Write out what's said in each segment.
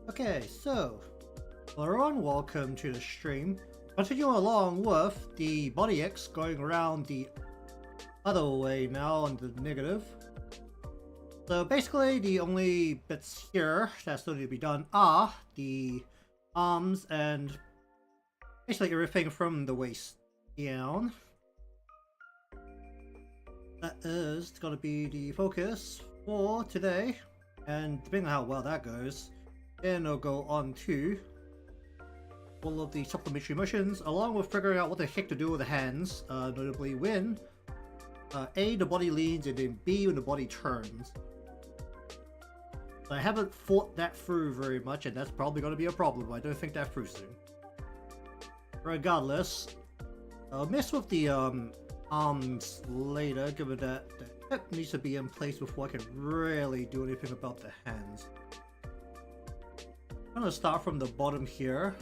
Okay, so hello everyone, welcome to the stream. Continuing along with the body X going around the other way now on the negative. So basically the only bits here that still need to be done are the arms and basically everything from the waist down. That is going to be the focus for today, and depending on how well that goes, then I'll go on to all of the supplementary missions, along with figuring out what the heck to do with the hands, notably when A, the body leans, and then B, when the body turns. I haven't thought that through very much, and that's probably going to be a problem. I don't think that through soon. Regardless, I'll mess with the arms later, given that the hip needs to be in place before I can really do anything about the hands. I'm going to start from the bottom here.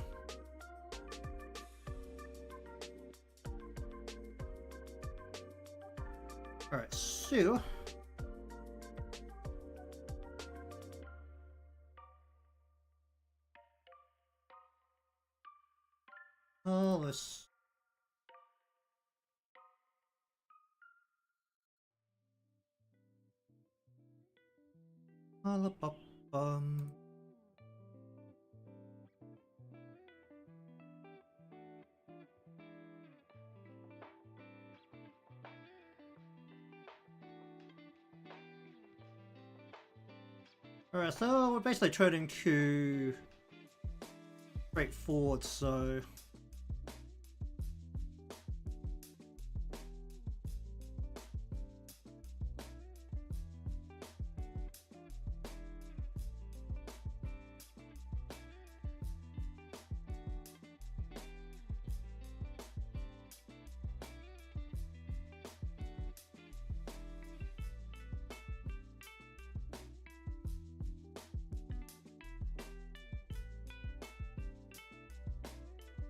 Alright, so let's Alright, so we're basically turning to straightforward, so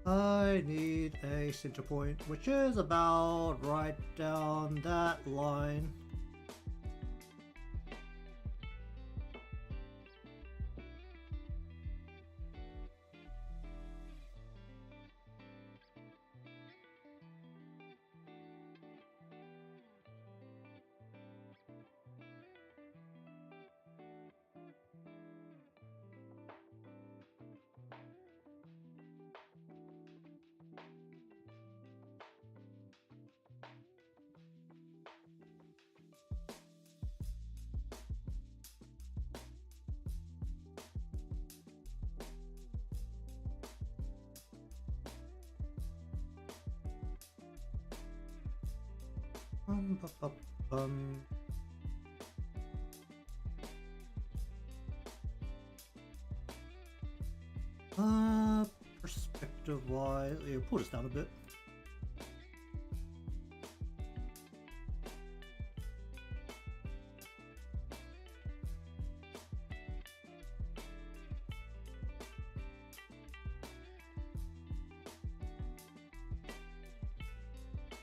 I need a center point, which is about right down that line. Bum, bum, bum. Perspective-wise, yeah, pull this down a bit.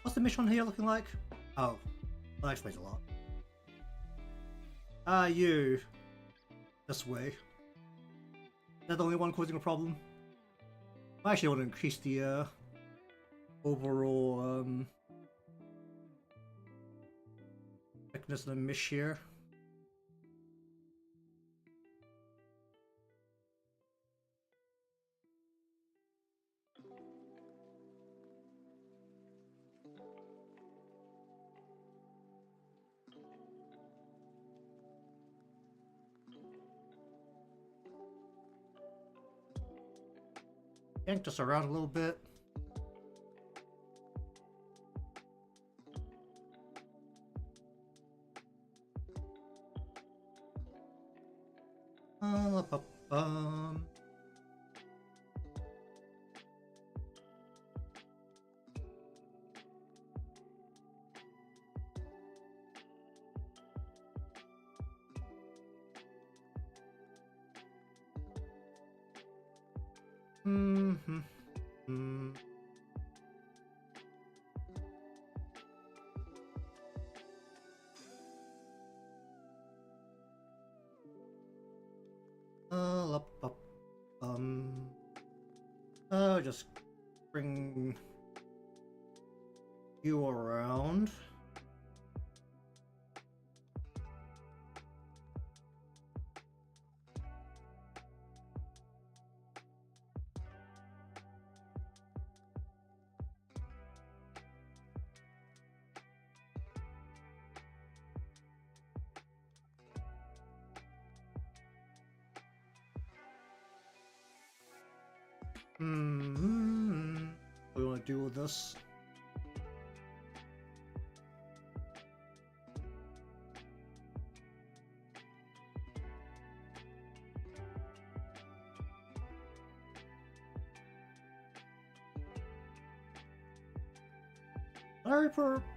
What's the mission here looking like? Oh, that explains a lot. You. This way. Is that the only one causing a problem? I actually want to increase the overall thickness of the mesh here. Yank this around a little bit. Just bring you around. What do we want to do with this?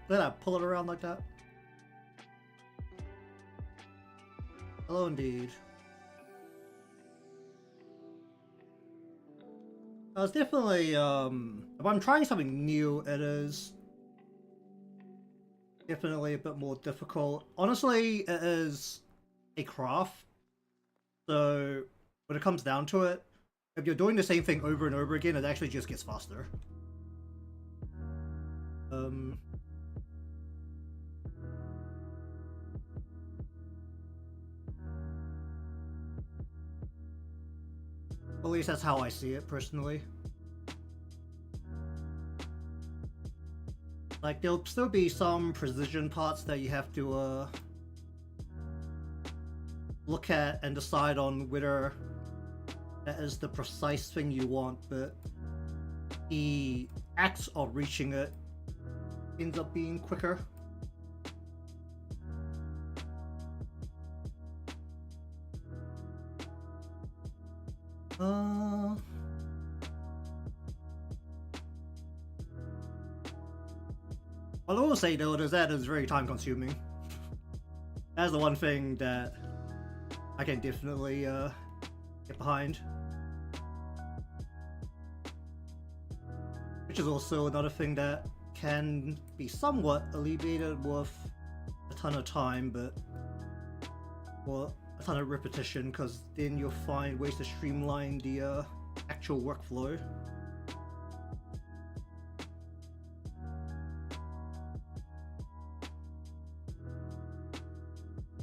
Did I pull it around like that? Hello, indeed. It's definitely, if I'm trying something new, it is definitely a bit more difficult. Honestly, it is a craft, so when it comes down to it, if you're doing the same thing over and over again, it actually just gets faster. At least that's how I see it personally. Like, there'll still be some precision parts that you have to look at and decide on whether that is the precise thing you want, but the act of reaching it ends up being quicker. What I will say though is that it's very time consuming. That's the one thing that I can definitely get behind. Which is also another thing that can be somewhat alleviated with a ton of time, but well, a ton of repetition, because then you'll find ways to streamline the actual workflow.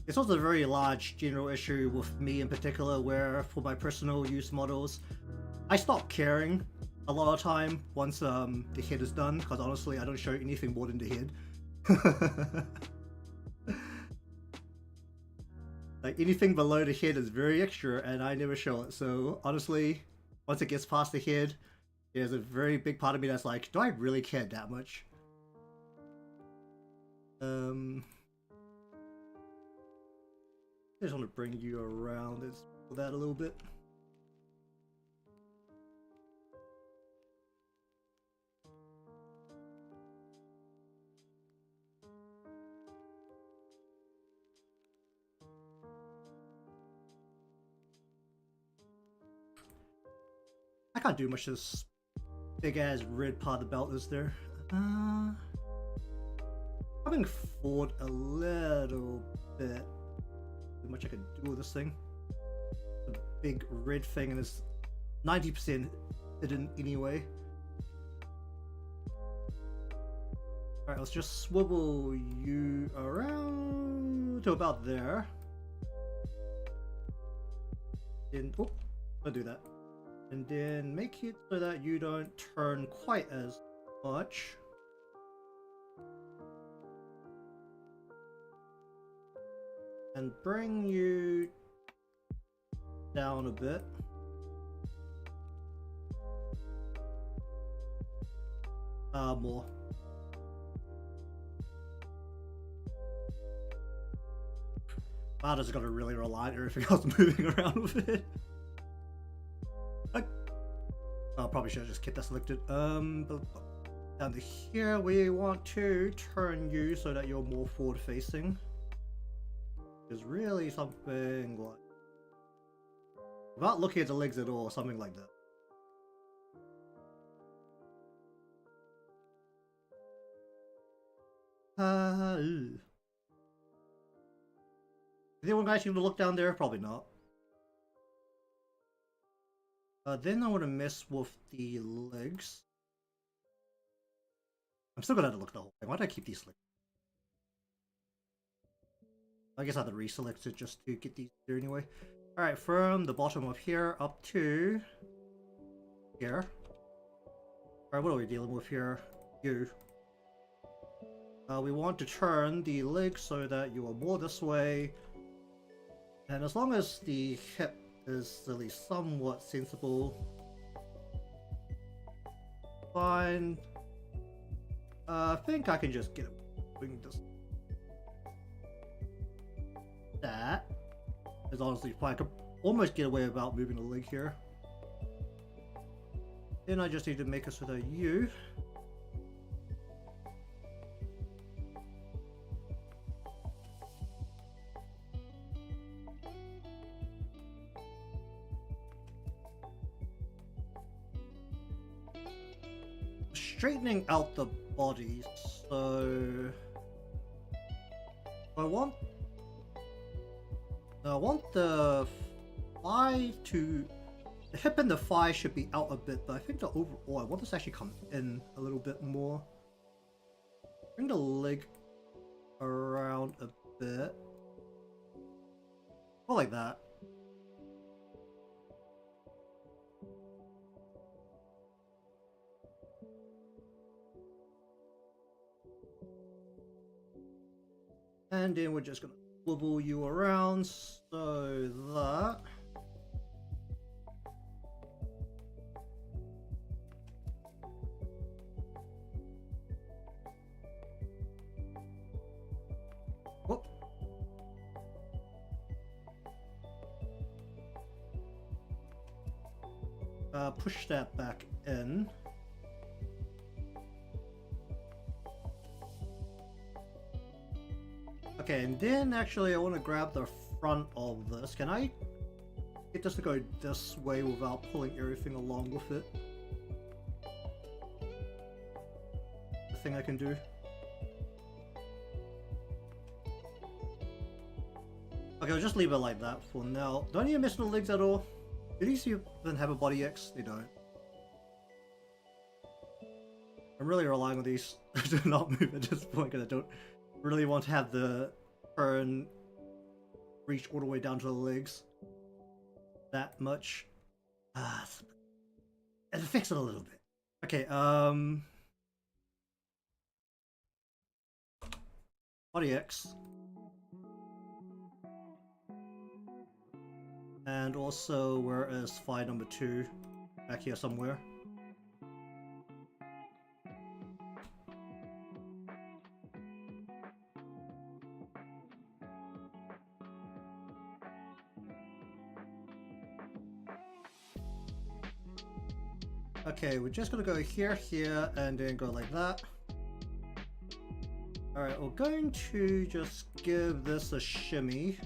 It's also a very large general issue with me in particular, where for my personal use models, I stop caring a lot of time once the head is done, because honestly I don't show anything more than the head. Like, anything below the head is very extra and I never show it, so honestly, once it gets past the head, there's a very big part of me that's like, do I really care that much? I just want to bring you around that a little bit. I can't do much of this big ass red part of the belt is there. Coming forward a little bit. Not much I can do with this thing. The big red thing, and it's 90% hidden anyway. Alright, let's just swivel you around to about there. And oh, don't do that. And then make it so that you don't turn quite as much. And bring you down a bit. More. Wow, just gotta really rely on everything else moving around with it. I probably should have just kept that selected. Down to here, we want to turn you so that you're more forward facing. Is really something like, without looking at the legs at all, something like that. Is anyone actually going to look down there? Probably not. Then I want to mess with the legs. I'm still gonna have to look at the whole thing. Why do I keep these legs? I guess I have to reselect it just to get these there anyway. Alright, from the bottom of here up to here. Alright, what are we dealing with here? You. We want to turn the leg so that you are more this way. And as long as the hip is at least somewhat sensible. Fine. I think I can just get moving this. That is honestly fine. I could almost get away without moving the leg here. Then I just need to make it so that you straightening out the body. So I want the thigh to, the hip and the thigh should be out a bit, but I think the overall, I want this to actually come in a little bit more. Bring the leg around a bit. Or like that. And then we're just gonna swivel you around so that whoop. Push that back in. Okay, and then actually I want to grab the front of this. Can I get this to go this way without pulling everything along with it? The thing I can do. Okay, I'll just leave it like that for now. Don't you miss the legs at all? Do these even have a body X? They don't. I'm really relying on these to not move at this point because I don't really want to have the turn reach all the way down to the legs that much. And fix it a little bit. Okay, body X. And also, where is thigh number 2? Back here somewhere. Okay, we're just gonna go here, here, and then go like that. Alright, we're going to just give this a shimmy.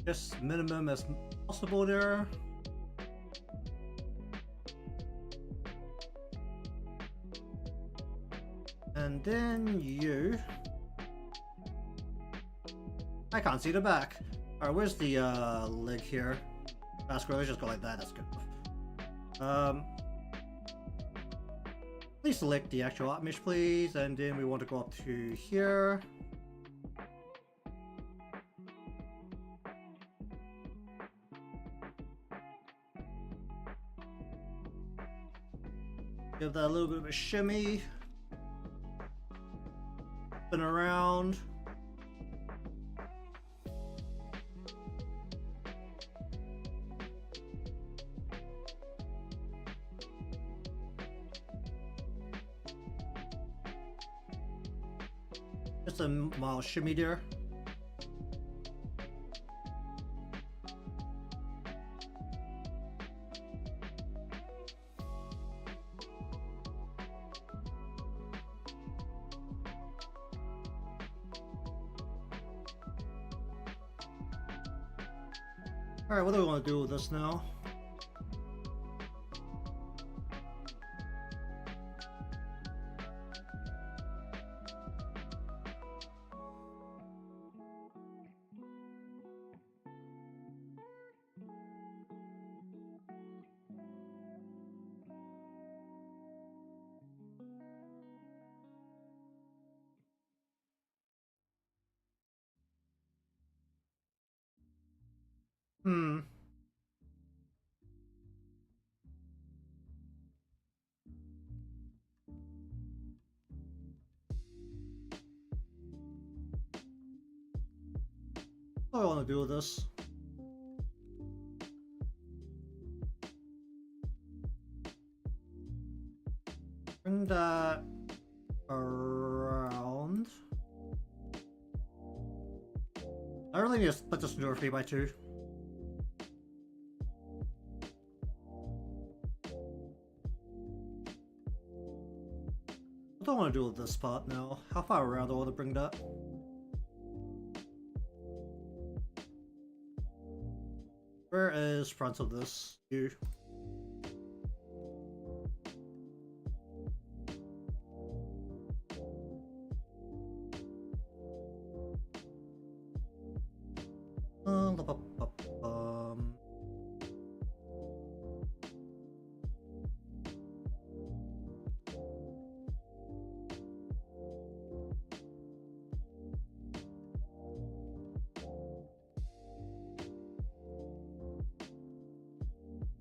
Just minimum as possible there. And then you... I can't see the back. Alright, where's the leg here? Let's just go like that, that's good. Please select the actual art mesh, please, and then we want to go up to here. Give that a little bit of a shimmy. Spin around. Just a mild shimmy there. Alright, what do we want to do with this now? Hmm. What do I want to do with this? Bring that around. I really need to split this into a 3x2. What do I want to do with this part now? How far around do I want to bring that? Where is front of this? You. Um,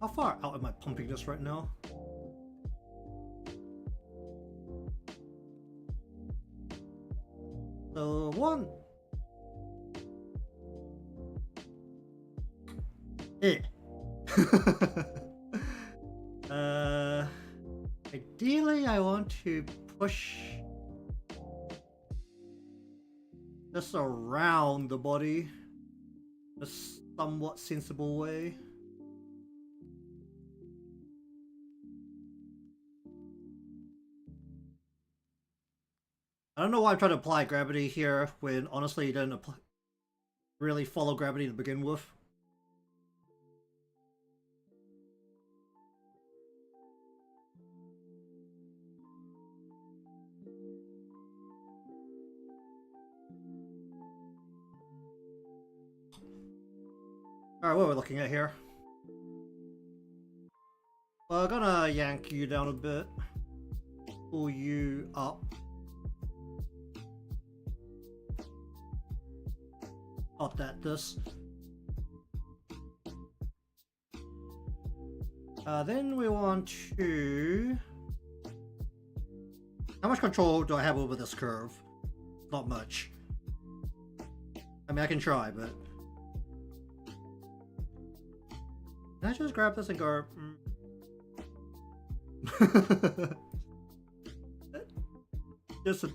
How far out am I pumping this right now? So one. Eh. Ideally I want to push this around the body in a somewhat sensible way. I don't know why I'm trying to apply gravity here when honestly you didn't really follow gravity to begin with. Alright, what are we looking at here? Well, I'm gonna yank you down a bit. Pull you up. Not that, this. Then we want to... How much control do I have over this curve? Not much. I mean, I can try, but... Can I just grab this and go... Just a...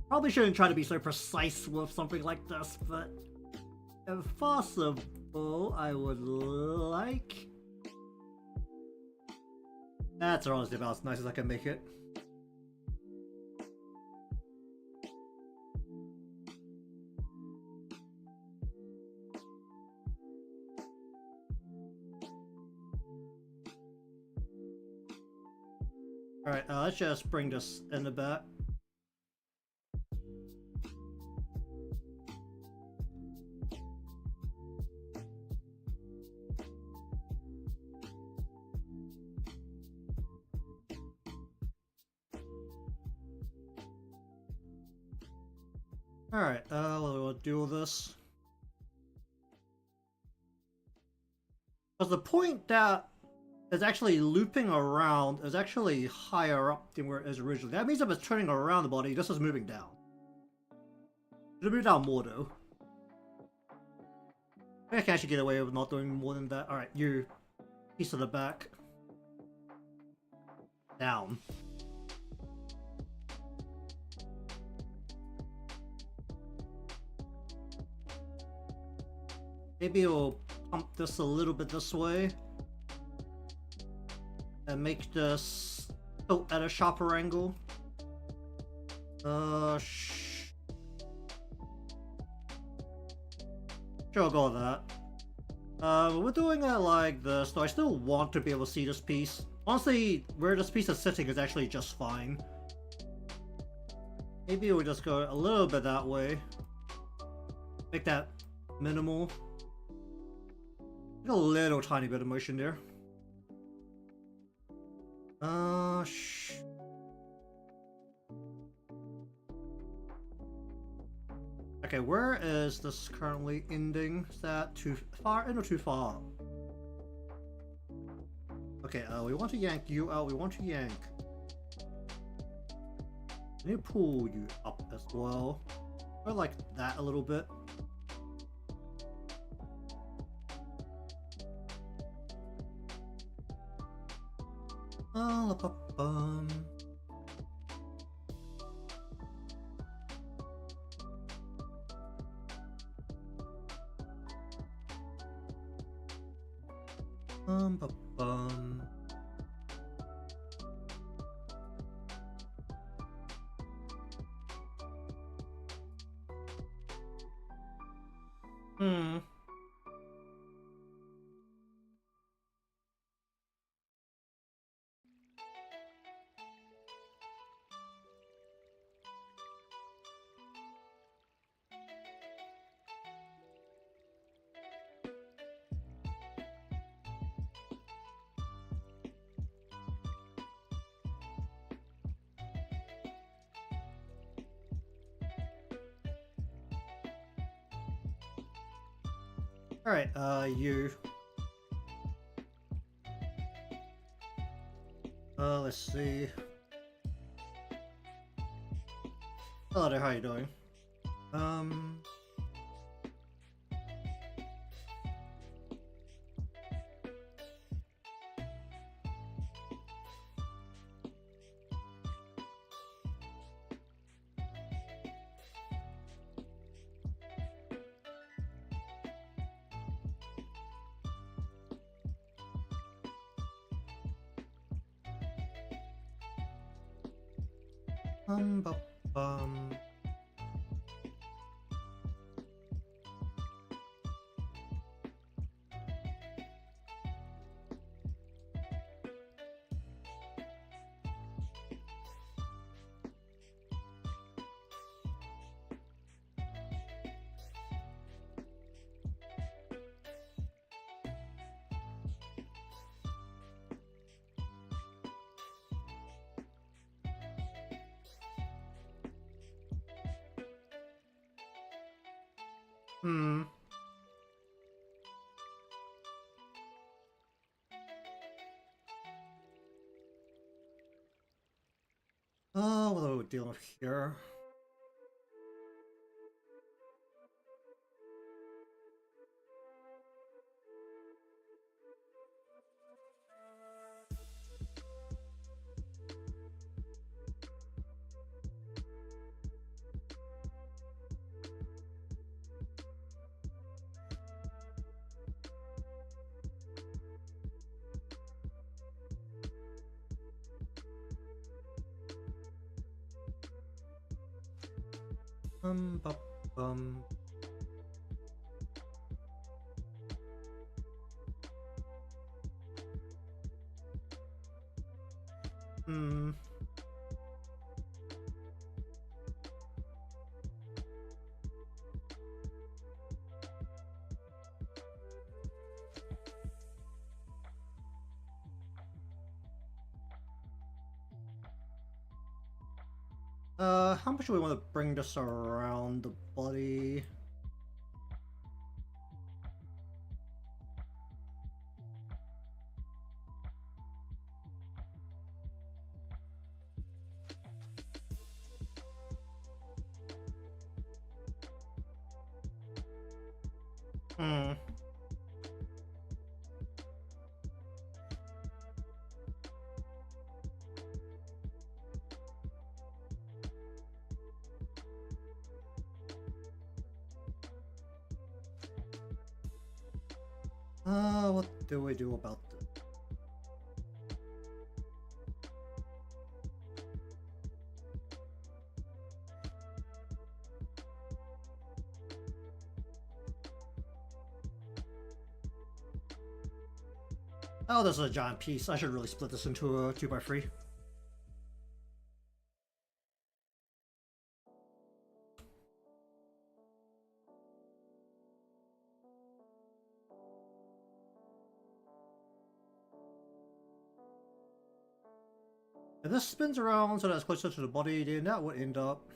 Probably shouldn't try to be so precise with something like this, but... If possible, I would like... That's honestly about as nice as I can make it. Alright, let's just bring this in the back. Alright, what do I want to do with this? Because the point that is actually looping around is actually higher up than where it is originally. That means if it's turning around the body, this is moving down. It'll move down more though. I can actually get away with not doing more than that. Alright, you piece of the back. Down. Maybe we'll pump this a little bit this way. And make this tilt at a sharper angle. Sure, I'll go with that. We're doing it like this, though I still want to be able to see this piece. Honestly, where this piece is sitting is actually just fine. Maybe we'll just go a little bit that way. Make that minimal. A little tiny bit of motion there. Okay, Okay, where is this currently ending? Is that too far in or too far? Okay, we want to yank you out. We want to yank. I need to pull you up as well. Or like that a little bit. Bum. Bum. Hmm. Alright, you. Let's see. Hello there, how you doing? Bum. Hmm. What are we dealing with here? Bum. Hmm. How much do we want to bring this around the body? Hmm. What do we do about this? Oh, this is a giant piece. I should really split this into a 2x3. If this spins around so that's closer to the body, then that would end up...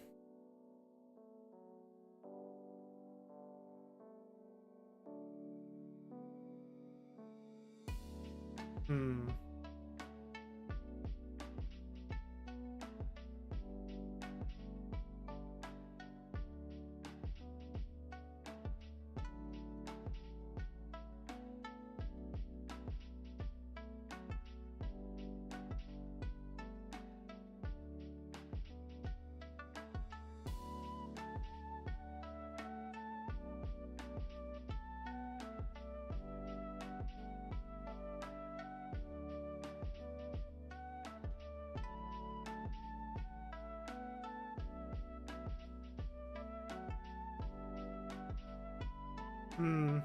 Hmm.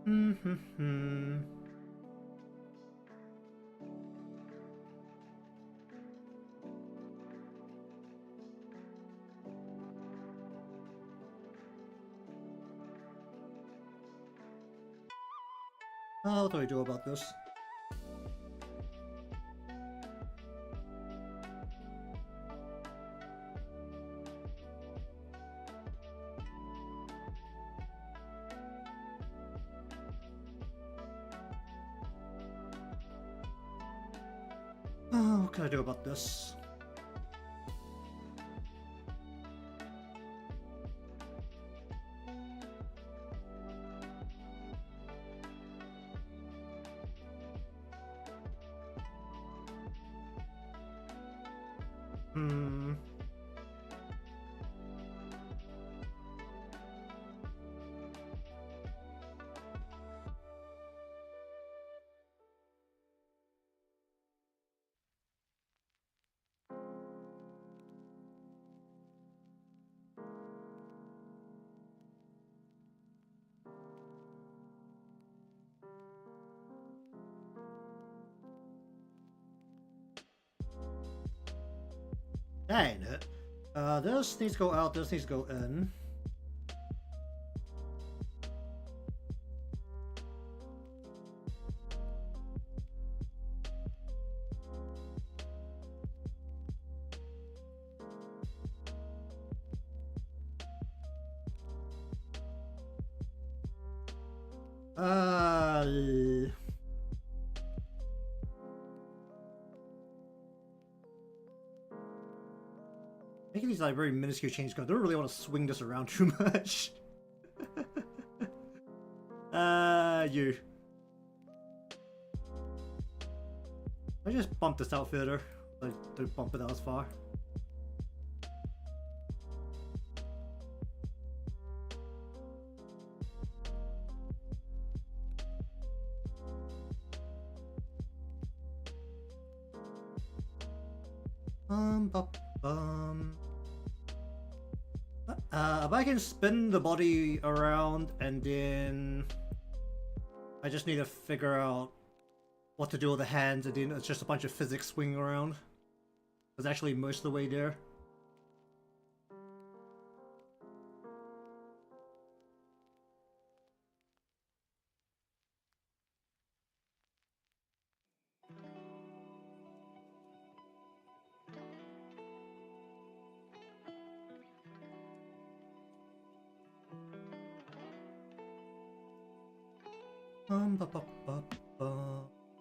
Hmm. What do I do about this? What can I do about this? Hmm. That ain't it. This needs to go out, this needs to go in. Making these like very minuscule changes. I don't really want to swing this around too much. You. I just bump this out further. Like, don't bump it out as far. If I can spin the body around and then I just need to figure out what to do with the hands, and then it's just a bunch of physics swinging around. It's actually most of the way there. Ba, ba, ba, ba,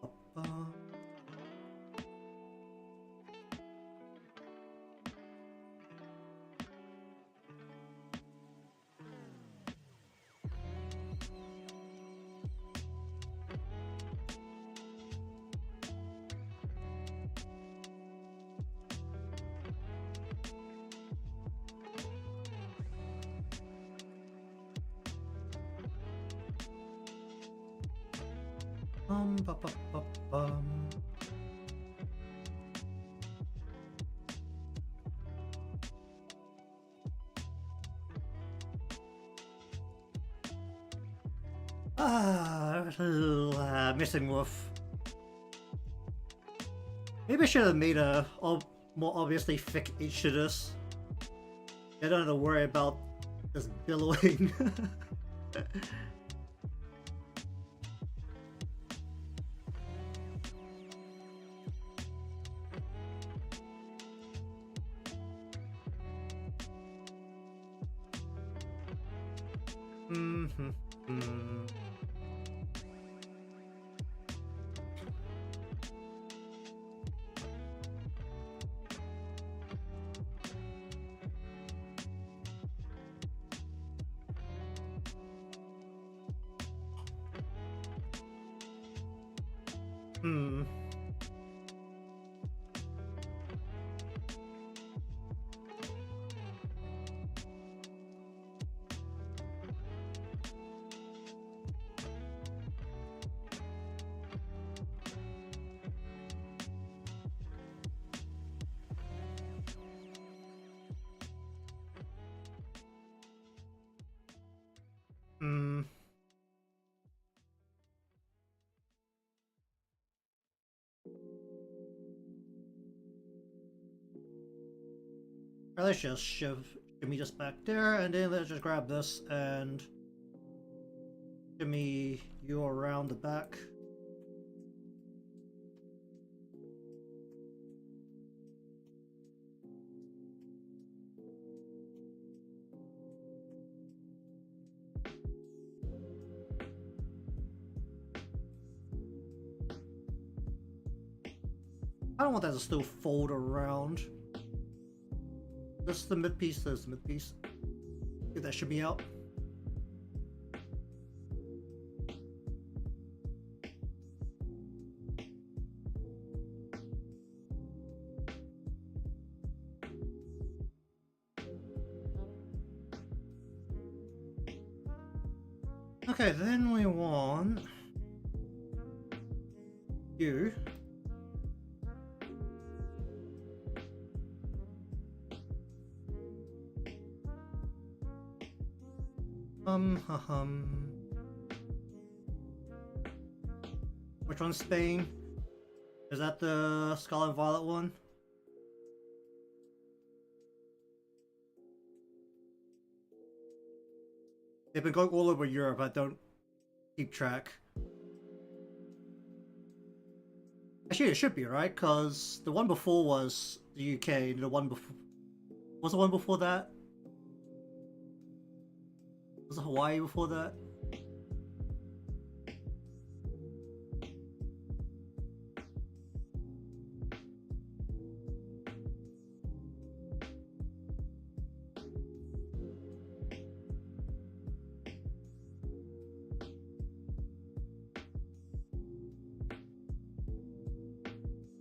ba, ba. Ba, ba, ba, bum. Missing wolf. Maybe I should have made a more obviously thick edge to this. I don't have to worry about this billowing. Let's just shimmy just back there, and then let's just grab this and shimmy you around the back. I don't want that to still fold around. This is the mid piece, there's the mid piece. Get that shimmy out. Okay, then we want you. Which one's Spain? Is that the Scarlet Violet one? They've been going all over Europe, I don't keep track. Actually, it should be, right? Because the one before was the UK, and the one before... Was the one before that? Was it Hawaii before that?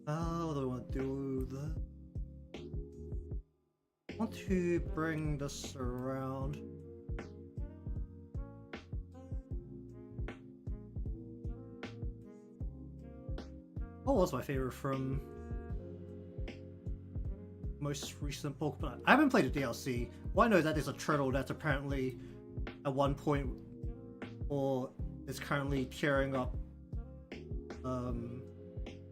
What do I want to do that? I want to bring this around. What was my favorite from most recent Pokemon? I haven't played the DLC. Well, I know that there's a turtle that's apparently at one point or is currently tearing up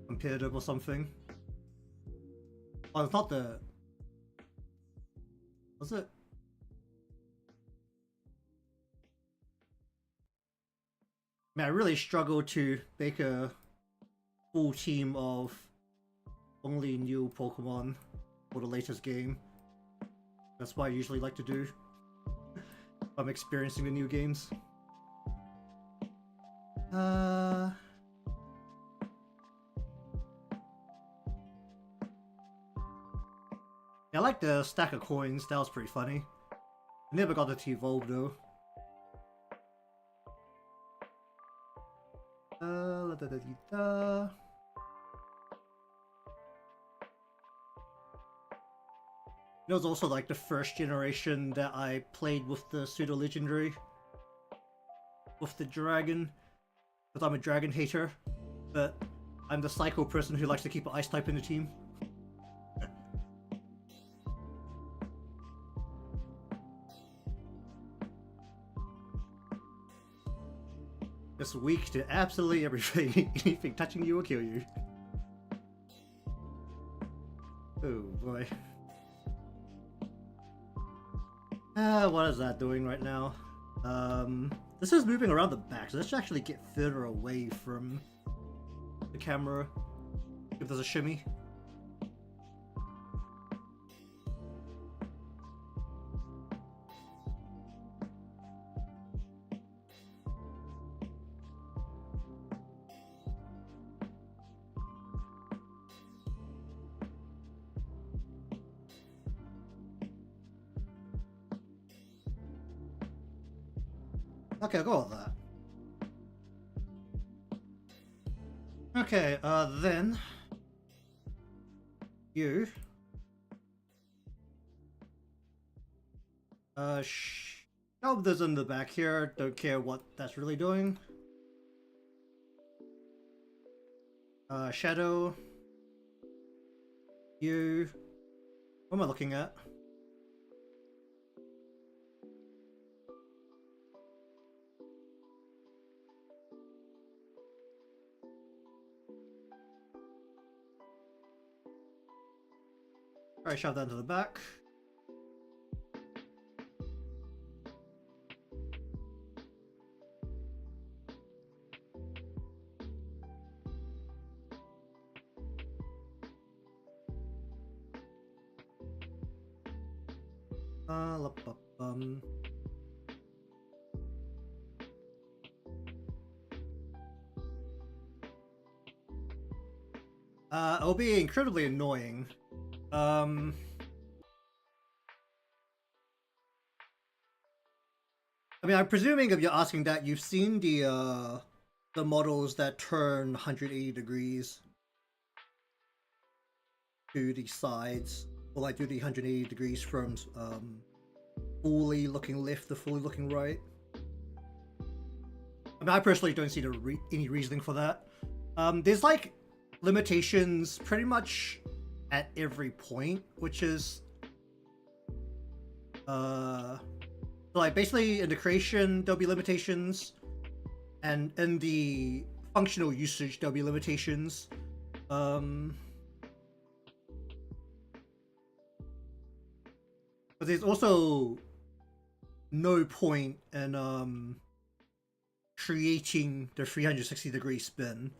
competitive or something. Oh, it's not the... Was it? Man, I really struggle to make a full team of only new Pokemon for the latest game. That's what I usually like to do. I'm experiencing the new games. Yeah, I like the stack of coins, that was pretty funny. I never got it to evolve though. It was also like the first generation that I played with the pseudo legendary, with the dragon, because I'm a dragon hater, but I'm the psycho person who likes to keep an ice type in the team. Just weak to absolutely everything. Anything touching you will kill you. Oh boy. What is that doing right now? This is moving around the back, so let's actually get further away from the camera. If there's a shimmy. Okay, I'll go with that. Okay, then you shove this in the back here, don't care what that's really doing. Shadow, you, what am I looking at? Alright, shove that into the back. It'll be incredibly annoying. I mean, I'm presuming if you're asking that, you've seen the models that turn 180 degrees to the sides, or like do the 180 degrees from fully looking left to fully looking right. I mean, I personally don't see any reasoning for that. There's like limitations pretty much at every point, which is like basically in the creation there'll be limitations, and in the functional usage there'll be limitations. But there's also no point in creating the 360-degree spin,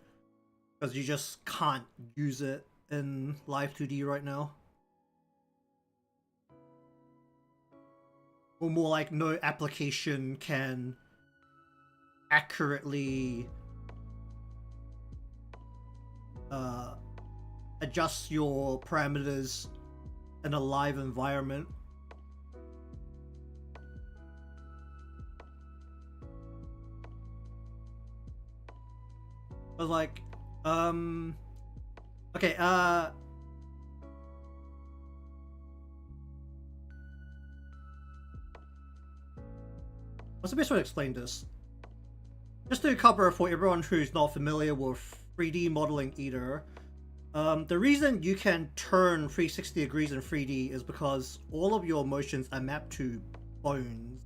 because you just can't use it in Live 2D right now. Or more like, no application can accurately adjust your parameters in a live environment. I was like, okay, what's the best way to explain this? Just to cover for everyone who's not familiar with 3D modeling either, the reason you can turn 360 degrees in 3D is because all of your motions are mapped to bones.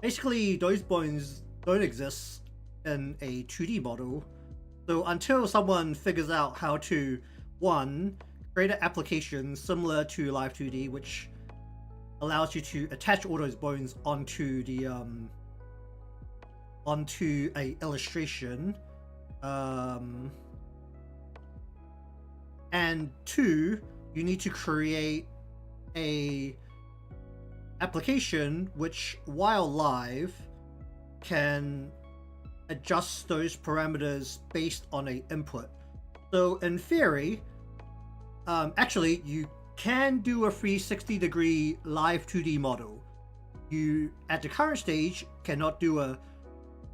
Basically, those bones don't exist in a 2D model. So until someone figures out how to, one, create an application similar to Live 2D, which allows you to attach all those bones onto the onto a illustration, and two, you need to create a application which, while live, can adjust those parameters based on a input. So in theory, actually you can do a 360-degree live 2D model. You, at the current stage, cannot do a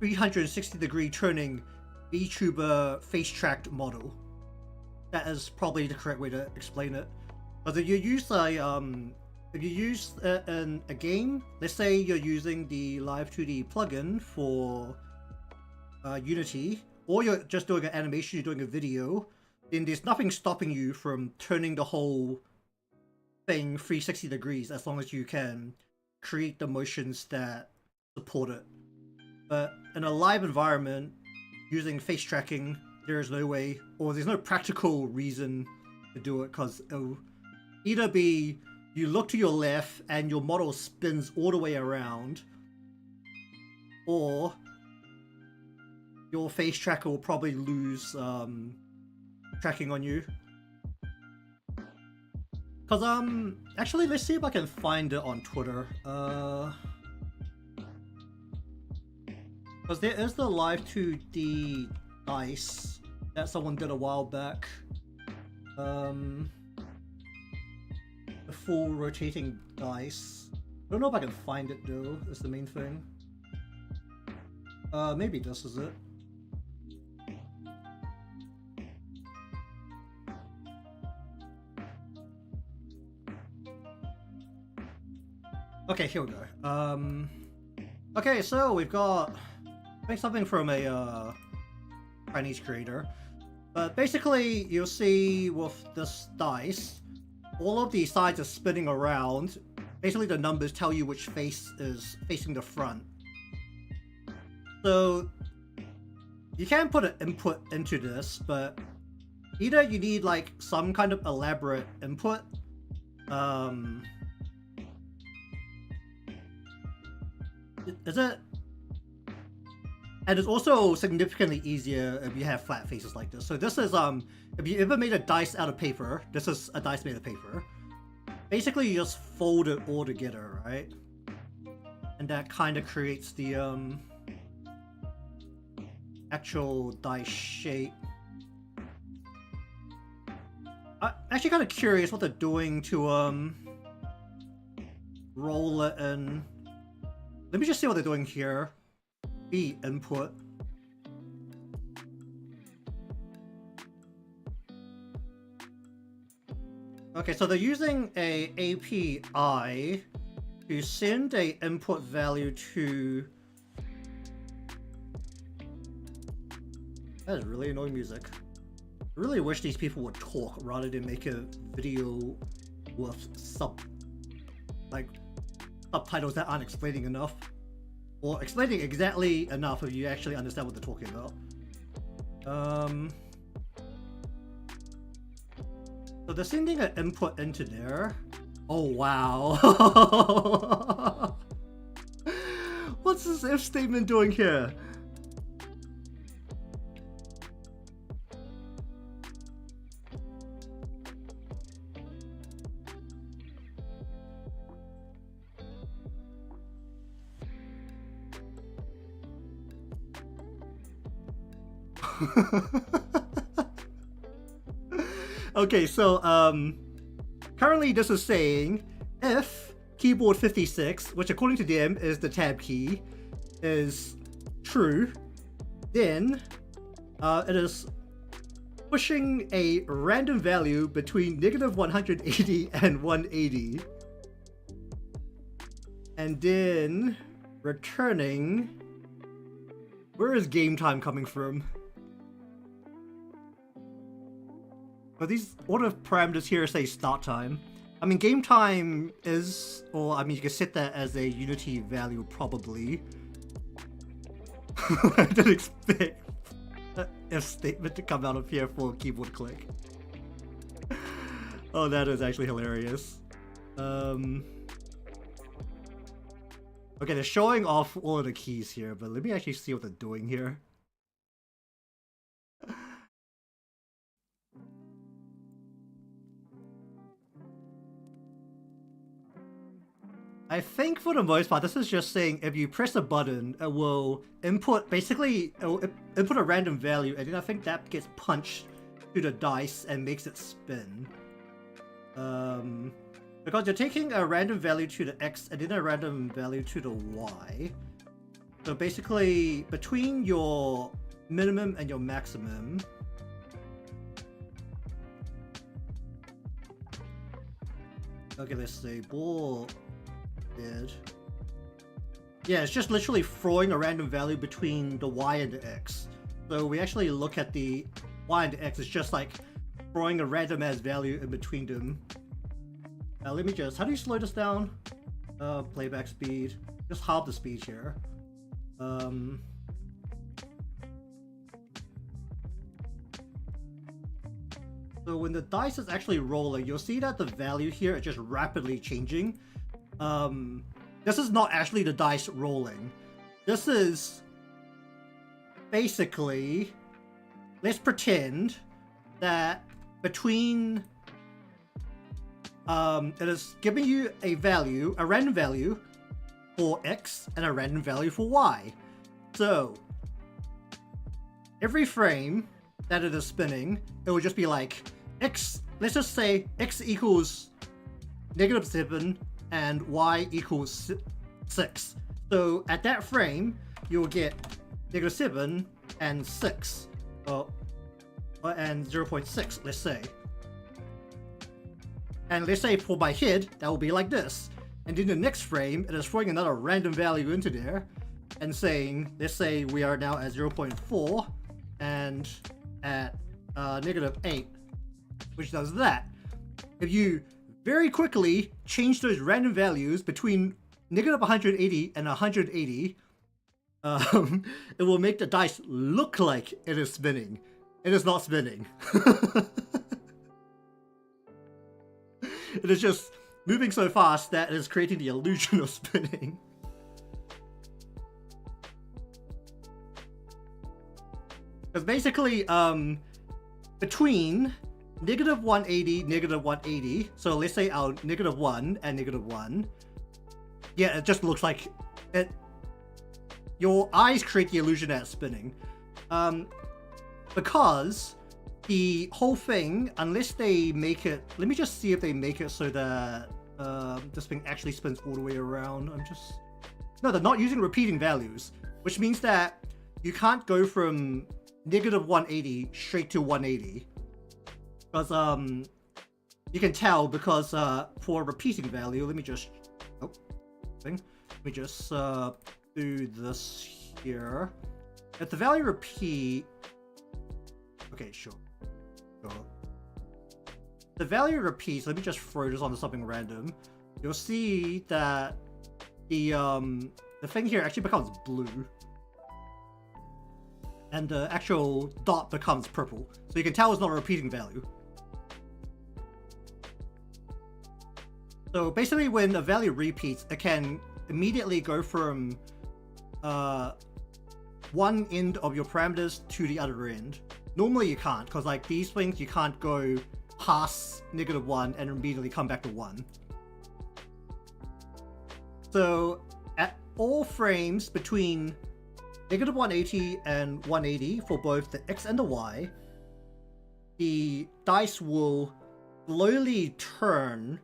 360-degree turning VTuber face-tracked model. That is probably the correct way to explain it. But if you use in a game, let's say you're using the Live 2D plugin for Unity, or you're just doing an animation, you're doing a video, then there's nothing stopping you from turning the whole thing 360 degrees as long as you can create the motions that support it. But in a live environment, using face tracking, there is no way, or there's no practical reason to do it, because it'll either be you look to your left and your model spins all the way around, or your face tracker will probably lose tracking on you. Because, actually, let's see if I can find it on Twitter. Because there is the Live 2D dice that someone did a while back. The full rotating dice. I don't know if I can find it though, is the main thing. Maybe this is it. Okay, here we go. Okay, so we've got, I think, something from a Chinese creator. But basically, you'll see with this dice, all of these sides are spinning around. Basically, the numbers tell you which face is facing the front. So you can put an input into this, but either you need like some kind of elaborate input, is it? And it's also significantly easier if you have flat faces like this. So this is, if you ever made a dice out of paper, this is a dice made of paper. basically you just fold it all together, right? And that kind of creates the actual dice shape. I'm actually kind of curious what they're doing to roll it in. Let me just see what they're doing here. B input. Okay, so they're using a API to send a input value to... That is really annoying music. I really wish these people would talk rather than make a video with subtitles that aren't explaining enough. Or explaining exactly enough if you actually understand what they're talking about. So they're sending an input into there. Oh wow. What's this if statement doing here? Okay, so currently this is saying if keyboard 56, which according to them is the tab key, is true, then it is pushing a random value between -180 and 180, and then returning. Where is game time coming from? But these order parameters here say start time. I mean, game time is, or I mean, you can set that as a unity value probably. I didn't expect an if statement to come out of here for a keyboard click. Oh, that is actually hilarious. Okay, they're showing off all of the keys here, but let me actually see what they're doing here. I think for the most part, this is just saying if you press a button, it will input, basically, it will input a random value, and then I think that gets punched to the dice and makes it spin. Because you're taking a random value to the X and then a random value to the Y. So basically, between your minimum and your maximum, okay, let's say ball. Yeah, it's just literally throwing a random value between the Y and the X. So we actually look at the Y and the X, it's just like throwing a random ass value in between them. Now let me just, how do you slow this down? Playback speed. Just halve the speed here. So when the dice is actually rolling, you'll see that the value here is just rapidly changing. This is not actually the dice rolling. This is basically, let's pretend that between, it is giving you a value, a random value for X and a random value for Y. So every frame that it is spinning, it will just be like X, let's just say X equals -7 and Y equals 6. So at that frame, you'll get -7 and 6, and 0.6, let's say. And let's say for my head, that will be like this. And in the next frame, it is throwing another random value into there and saying, let's say we are now at 0.4 and at -8, which does that. If you very quickly change those random values between -180 and 180, it will make the dice look like it is spinning. It is not spinning. It is just moving so fast that it is creating the illusion of spinning. Because basically, between negative 180, negative 180. So let's say our negative 1 and negative 1. Yeah, it just looks like it. Your eyes create the illusion that it's spinning. Because the whole thing, unless they make it, let me just see if they make it so that this thing actually spins all the way around. No, they're not using repeating values, which means that you can't go from negative 180 straight to 180. Because you can tell because for a repeating value, let me just do this here. If the value repeat, okay, sure. The value repeats. Let me just throw this onto something random. You'll see that the thing here actually becomes blue, and the actual dot becomes purple. So you can tell it's not a repeating value. So basically, when a value repeats, it can immediately go from one end of your parameters to the other end. Normally you can't, because like these things you can't go past negative 1 and immediately come back to 1. So at all frames between negative 180 and 180 for both the X and the Y, the dice will slowly turn,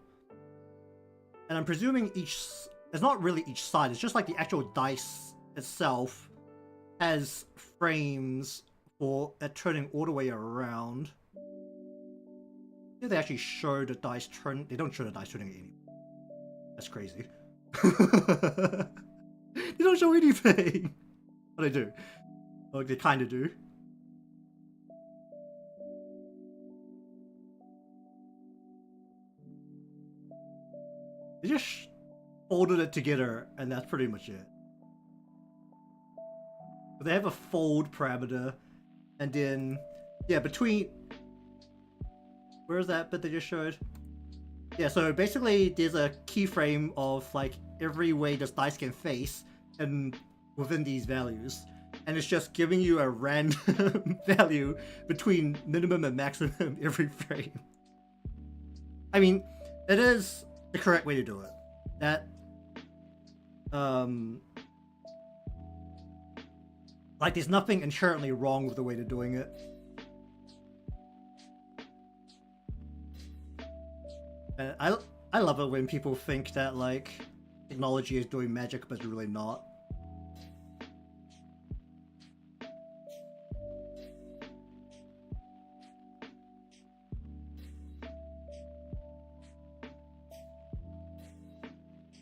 and I'm presuming it's not really each side, it's just like the actual dice itself has frames for it turning all the way around. Yeah, they actually show the dice turn. They don't show the dice turning 80. That's crazy. They don't show anything. But they do. Like they kind of do. They just folded it together, and that's pretty much it. But they have a fold parameter, and then yeah, between. Where's that bit they just showed? Yeah, so basically there's a keyframe of like every way this dice can face and within these values, and it's just giving you a random value between minimum and maximum every frame. I mean, it is the correct way to do it. That like there's nothing inherently wrong with the way they're doing it. And I love it when people think that like technology is doing magic, but it's really not.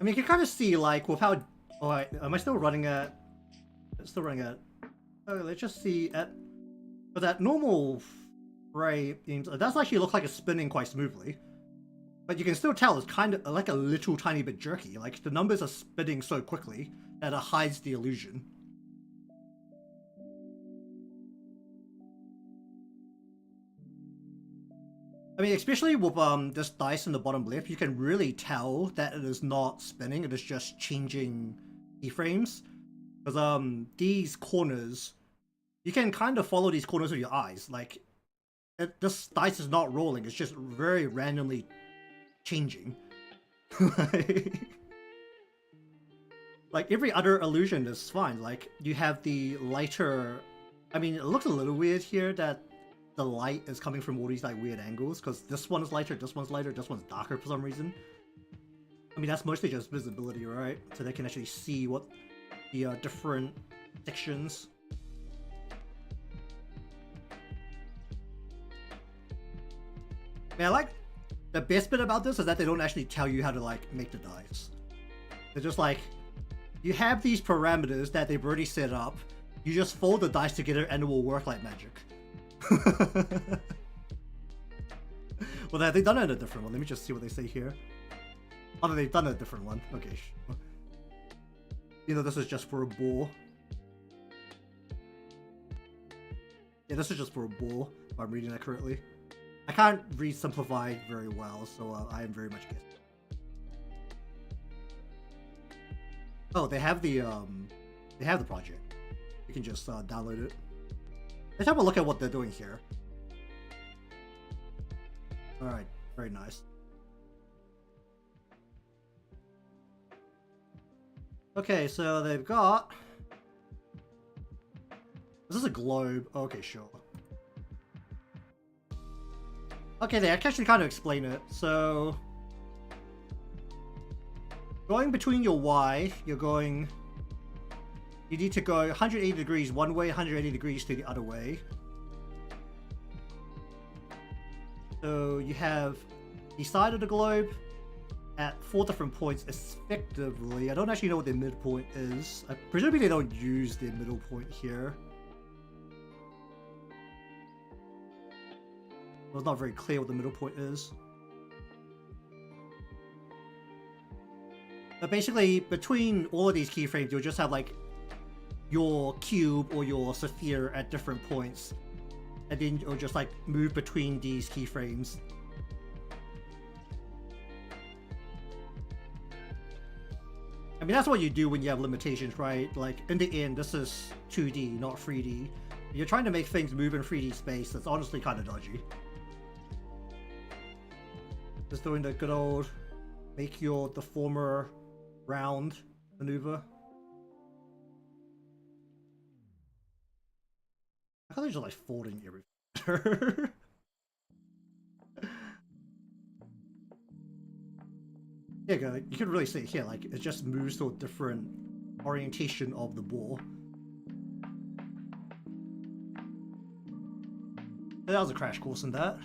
I mean, you can kind of see like with how. Oh, am I still running at? It's still running at. Oh, let's just see at. But that normal frame, it does actually look like it's spinning quite smoothly. But you can still tell it's kind of like a little tiny bit jerky. Like the numbers are spinning so quickly that it hides the illusion. I mean, especially with this dice in the bottom left, you can really tell that it is not spinning, it is just changing keyframes. Because these corners, you can kind of follow these corners with your eyes. Like, this dice is not rolling, it's just very randomly changing. Like every other illusion is fine. Like you have the lighter. I mean, it looks a little weird here that the light is coming from all these like weird angles, because this one is lighter, this one's lighter, this one's darker for some reason. I mean, that's mostly just visibility, right? So they can actually see what the different sections. Man, I like the best bit about this is that they don't actually tell you how to like make the dice. They're just like, you have these parameters that they've already set up, you just fold the dice together and it will work like magic. Well, they've done it in a different one. Let me just see what they say here. Oh, no, they've done a different one. Okay. You know, this is just for a ball. Yeah, this is just for a ball, if I'm reading that correctly. I can't read simplified very well, so I am very much guessing. Oh, they have the project. You can just download it. Let's have a look at what they're doing here. Alright, very nice. Okay, so they've got... Is this a globe? Okay, sure. Okay, they actually kind of explain it. So... going between your Y, you're going... You need to go 180 degrees one way, 180 degrees to the other way. So you have the side of the globe at 4 different points effectively. I don't actually know what their midpoint is. Presumably they don't use their middle point here. Well, it's not very clear what the middle point is. But basically, between all of these keyframes, you'll just have like your cube or your sphere at different points. And then you'll just like move between these keyframes. I mean, that's what you do when you have limitations, right? Like, in the end, this is 2D, not 3D. You're trying to make things move in 3D space. That's honestly kind of dodgy. Just doing the good old make your deformer round maneuver. I thought they just like folding everything. There you go. You can really see it here, like it just moves to a different orientation of the ball. That was a crash course in that.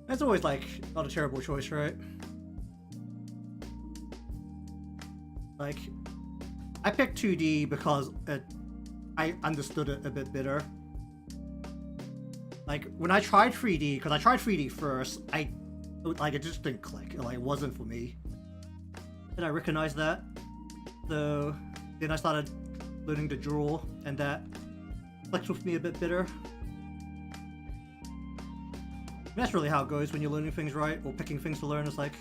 That's always like not a terrible choice, right? Like, I picked 2D because I understood it a bit better. Like when I tried 3D, because I tried 3D first, it just didn't click. Like it wasn't for me. And I recognized that. So then I started learning to draw, and that clicked with me a bit better. That's really how it goes when you're learning things, right? Or picking things to learn. It's like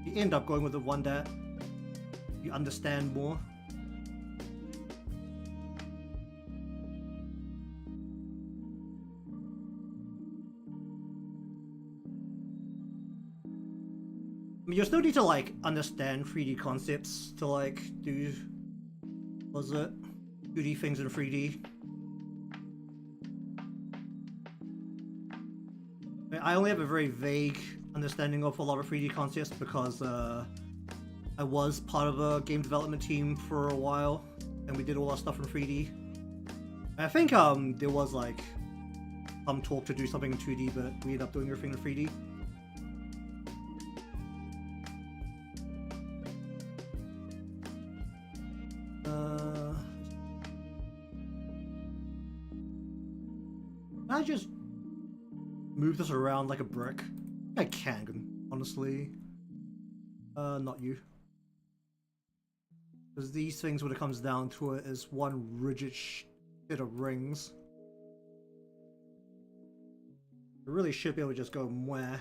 you end up going with the one that you understand more. I mean, you still need to like understand 3D concepts to like do, what was it, 2D things in 3D. I only have a very vague understanding of a lot of 3D concepts because I was part of a game development team for a while, and we did all our stuff in 3D. I think there was like some talk to do something in 2D, but we ended up doing everything in 3D. I just move this around like a brick. I can, honestly. Not you. Because these things, when it comes down to it, is one rigid bit of rings. I really should be able to just go mwah.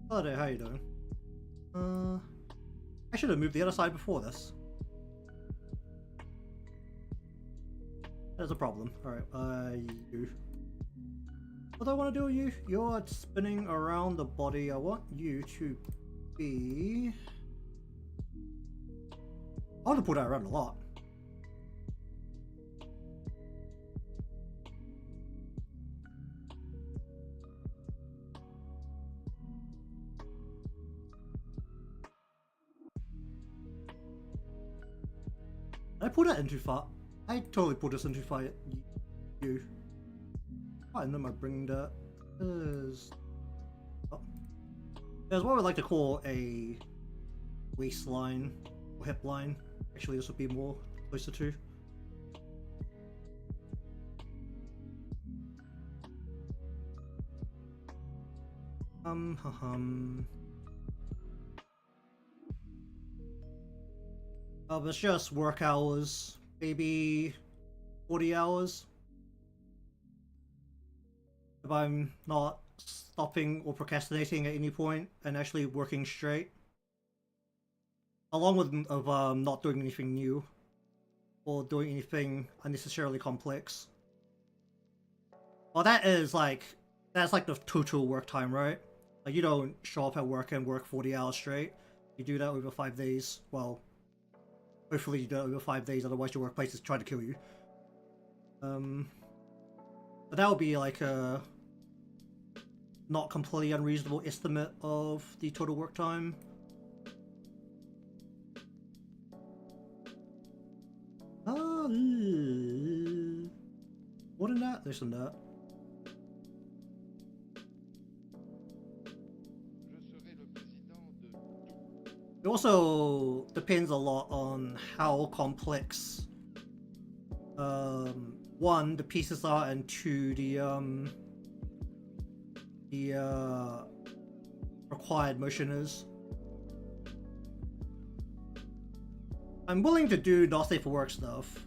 Hello there, how you doing? I should have moved the other side before this. There's a problem. Alright, you. What do I want to do with you? You're spinning around the body. I want you to be... I want to pull that around a lot. Did I pull that in too far? I totally pulled this in too far. You. I know my bring that is. Oh. There's what I would like to call a waistline or hip line. Actually, this would be more closer to. It's just work hours, maybe 40 hours. If I'm not stopping or procrastinating at any point and actually working straight. Along with not doing anything new or doing anything unnecessarily complex. Well, that's like the total work time, right? Like you don't show up at work and work 40 hours straight. You do that over 5 days. Well, hopefully you do it over 5 days, otherwise your workplace is trying to kill you. But that would be like a not completely unreasonable estimate of the total work time. More than that? Less than that. It also depends a lot on how complex one, the pieces are, and two, the required motion is. I'm willing to do not safe for work stuff.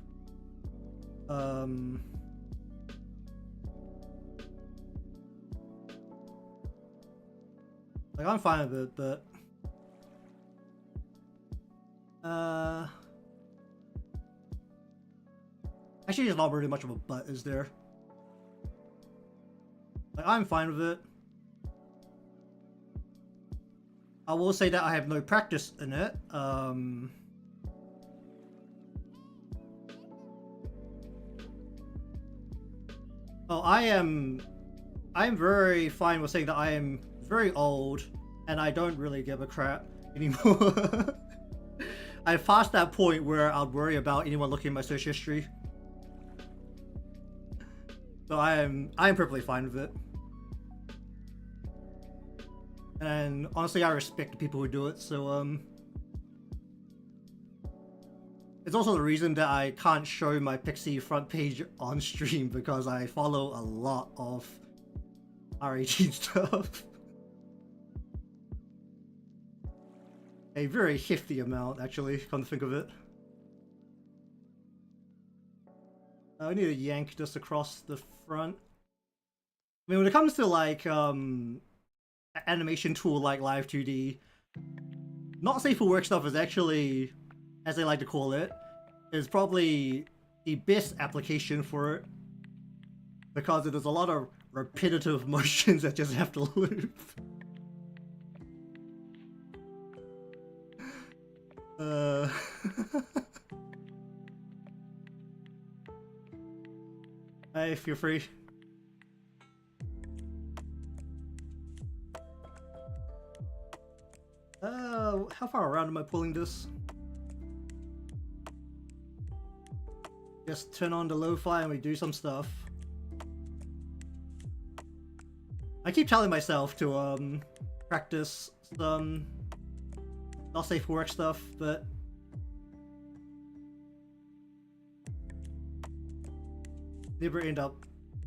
Like I'm fine with it, but actually there's not really much of a but, is there? Like I'm fine with it. I will say that I have no practice in it. Oh, I'm very fine with saying that I am very old and I don't really give a crap anymore. I've passed that point where I'd worry about anyone looking at my search history. So I am perfectly fine with it. And honestly, I respect the people who do it, so it's also the reason that I can't show my Pixie front page on stream, because I follow a lot of R18 stuff. A very hefty amount, actually, come to think of it. I need to yank this across the front. I mean, when it comes to like animation tool like Live 2D, not safe for work stuff is actually, as they like to call it, is probably the best application for it, because there's a lot of repetitive motions that just have to loop. Hey, feel free. How far around am I pulling this? Just turn on the Lofi and we do some stuff. I keep telling myself to practice some not safe for work stuff, but never end up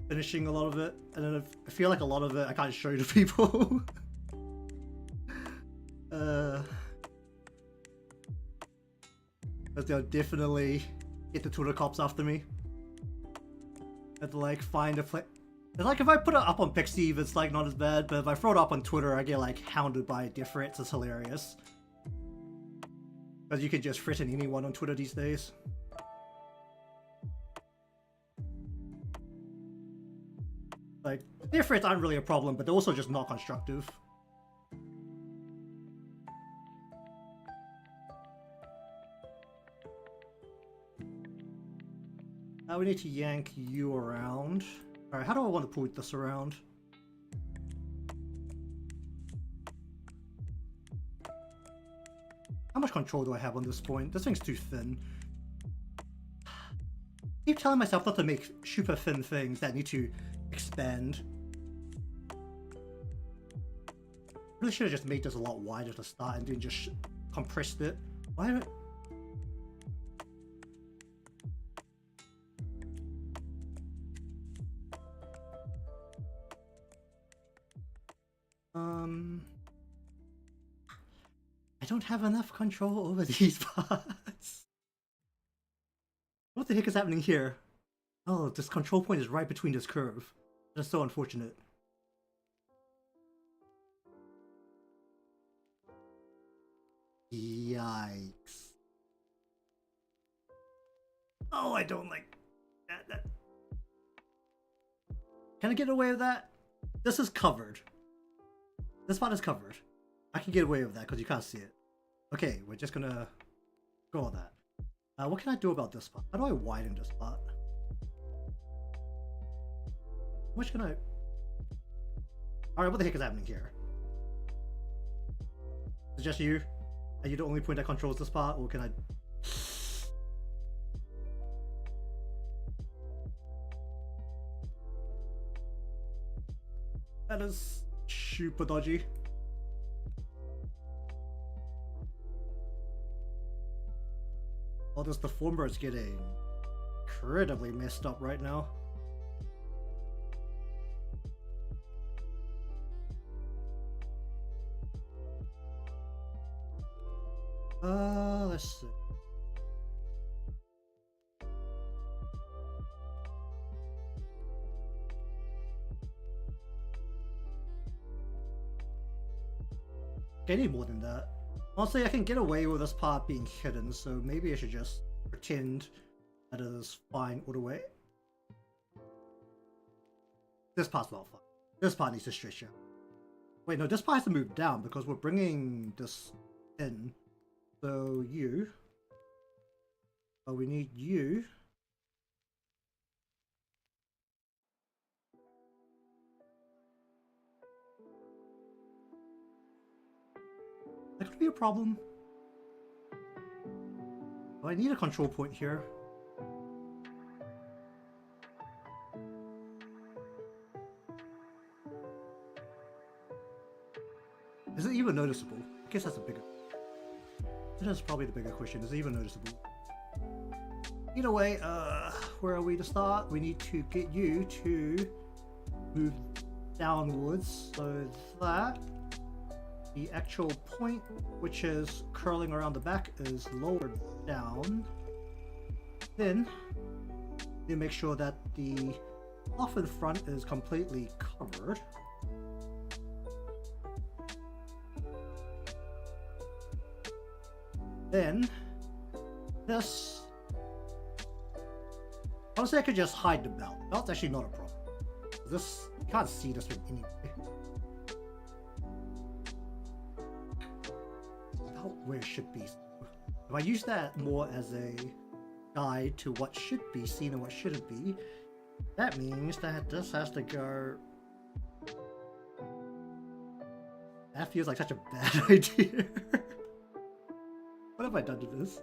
finishing a lot of it, and then I feel like a lot of it I can't show to people. But they'll definitely get the Twitter cops after me. I have to like find a place. It's like if I put it up on Pixiv, it's like not as bad, but if I throw it up on Twitter, I get like hounded by death threats. It's hilarious. Because you can just threaten anyone on Twitter these days. Like, death threats aren't really a problem, but they're also just not constructive. Now we need to yank you around. Alright, how do I want to pull this around? How much control do I have on this point? This thing's too thin. I keep telling myself not to make super thin things that need to expand. Really should have just made this a lot wider to start and then just compressed it. Why don't... I don't have enough control over these parts. What the heck is happening here? Oh, this control point is right between this curve. That's so unfortunate. Yikes. Oh, I don't like that. Can I get away with that? This is covered. This part is covered. I can get away with that because you can't see it. Okay, we're just gonna go on that. What can I do about this part? How do I widen this part? How much can I... Alright, what the heck is happening here? Is it just you? Are you the only point that controls this part, or can I... That is super dodgy. Oh, this deformer is getting incredibly messed up right now. Let's see. I need more than that. Honestly, I can get away with this part being hidden, so maybe I should just pretend that it is fine all the way. This part's not fine. This part needs to stretch out. Wait, no, this part has to move down because we're bringing this in. So you... Oh, we need you. That could be a problem. Oh, I need a control point here. Is it even noticeable? I guess that's a bigger... That is probably the bigger question. Is it even noticeable? Either way, where are we to start? We need to get you to move downwards so that the actual point, which is curling around the back, is lowered down. Then make sure that the off in front is completely covered. Then this... Honestly, I could just hide the belt. Belt's actually not a problem. This, you can't see this from anywhere. About where it should be. If I use that more as a guide to what should be seen and what shouldn't be, that means that this has to go... That feels like such a bad idea. What have I done to this?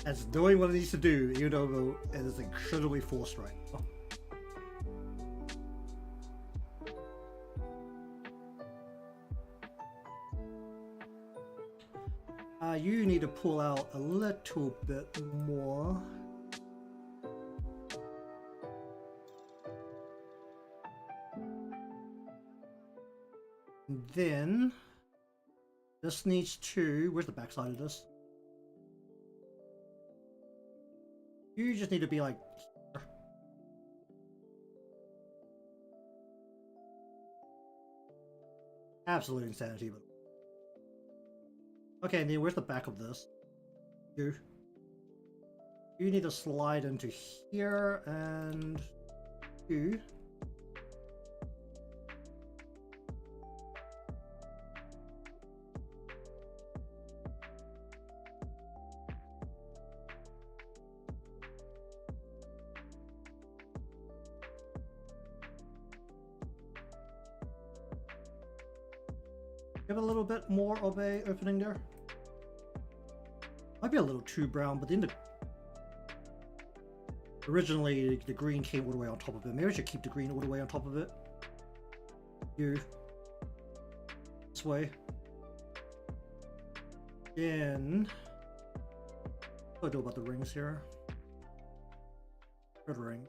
It's doing what it needs to do, even though it is incredibly forced right now. You need to pull out a little bit more. And then this needs to... Where's the backside of this? You just need to be like... Absolute insanity, but... Okay, and then where's the back of this? You need to slide into here, and you. Give it a little bit more of a opening there. Might be a little too brown, but then originally the green came all the way on top of it. Maybe I should keep the green all the way on top of it. You. This way. Then what do I do about the rings here? Third ring.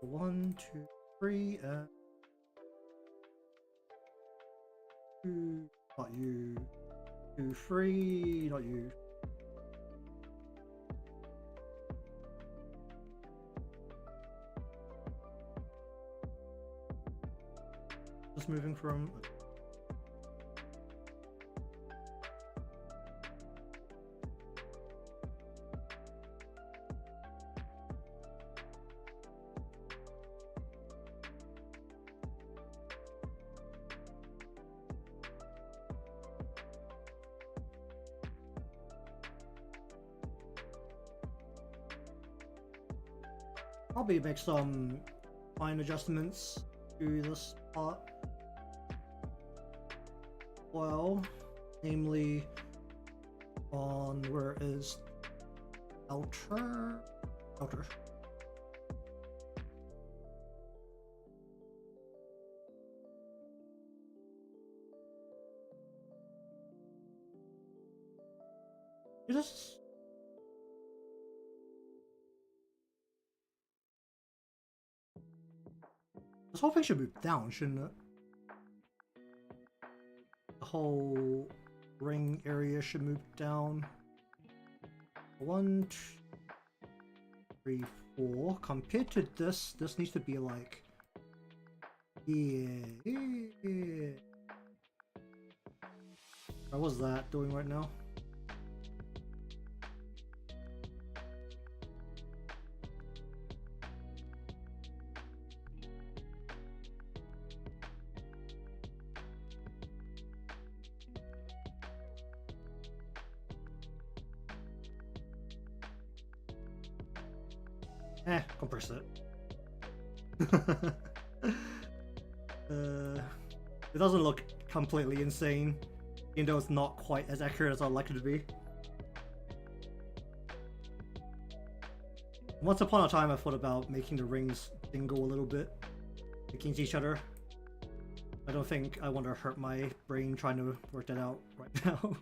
1, 2, 3, and 2. Not you. 2, 3. Not you. Just moving from. Probably make some fine adjustments to this part. Well, namely on where is outer. This whole thing should move down, shouldn't it? The whole ring area should move down. 1, 2, 3, 4. Compared to this needs to be like, yeah. What was that doing right now? Compress it. It doesn't look completely insane, even though it's not quite as accurate as I'd like it to be. Once upon a time, I thought about making the rings dingle a little bit against each other. I don't think I want to hurt my brain trying to work that out right now.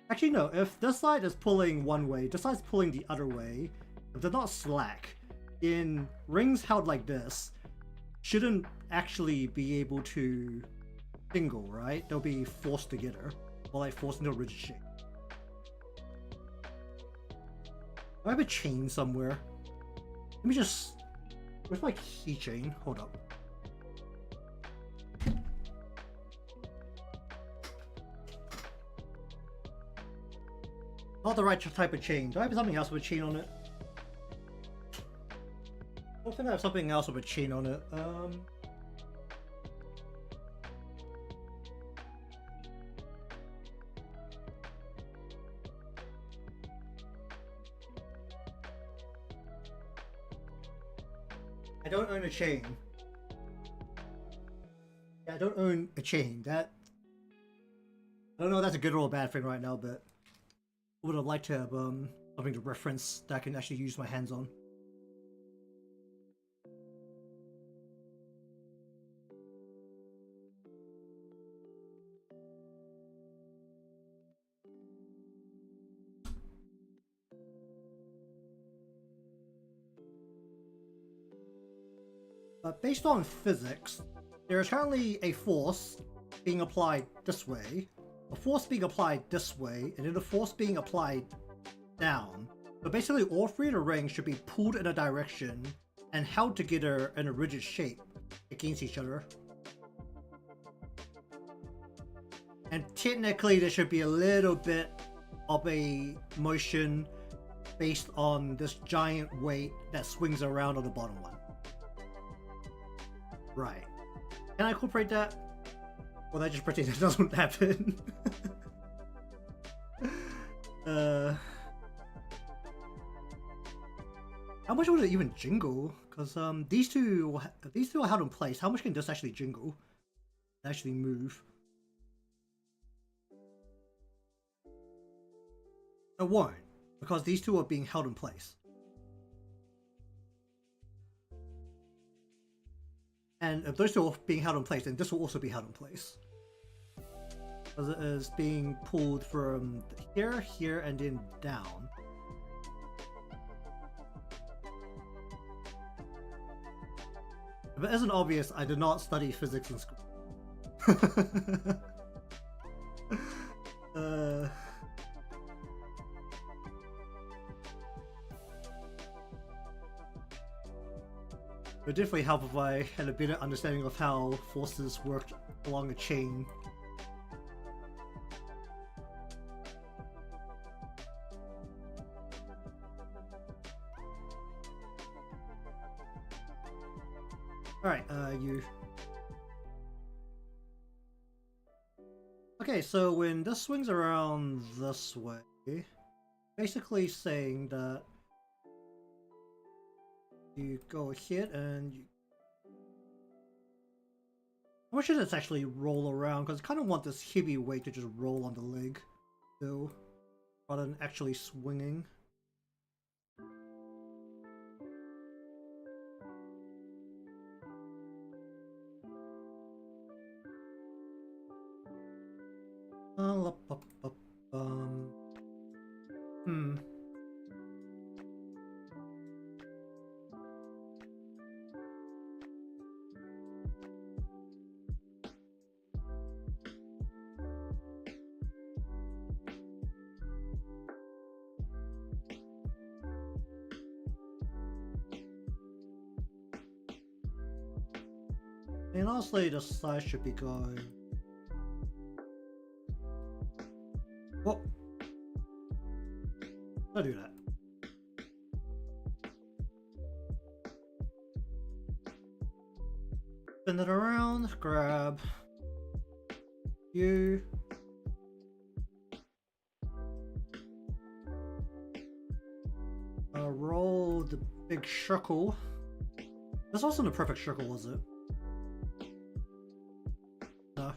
Actually, no, if this side is pulling one way, this side's pulling the other way, if they're not slack, in rings held like this, shouldn't actually be able to dingle, right? They'll be forced together, or like forced into a rigid shape. I have a chain somewhere. Let me just... Where's my keychain? Hold up. Not the right type of chain. Do I have something else with a chain on it? I don't think I have something else with a chain on it. I don't own a chain. Yeah, I don't own a chain. That... I don't know if that's a good or a bad thing right now, but... I would have liked to have something to reference that I can actually use my hands on. But based on physics, there is currently a force being applied this way, a force being applied this way, and then a force being applied down. So basically all three of the rings should be pulled in a direction and held together in a rigid shape against each other. And technically there should be a little bit of a motion based on this giant weight that swings around on the bottom one. Right. Can I incorporate that? Or that just pretend it doesn't happen? How much would it even jingle? Because these two are held in place. How much can this actually jingle? Actually move? It won't, because these two are being held in place. And if those two are being held in place, then this will also be held in place. Because it is being pulled from here, here, and then down. If it isn't obvious, I did not study physics in school. It would definitely help if I had a better understanding of how forces worked along a chain. Alright, you. Okay, so when this swings around this way, basically saying that you go ahead and you... I wish it's actually roll around, because I kind of want this heavy weight to just roll on the leg, though, rather than actually swinging. And honestly, the size should be going... Well, I'll do that. Spin it around, grab you. Roll the big circle. This wasn't a perfect circle, was it? No.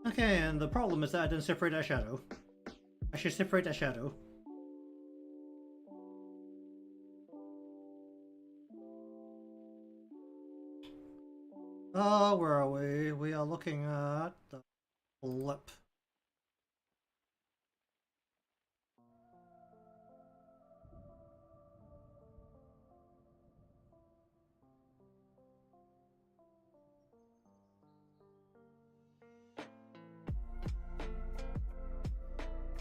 Okay, and the problem is that I didn't separate that shadow. I should separate that shadow. Where are we? We are looking at the flip.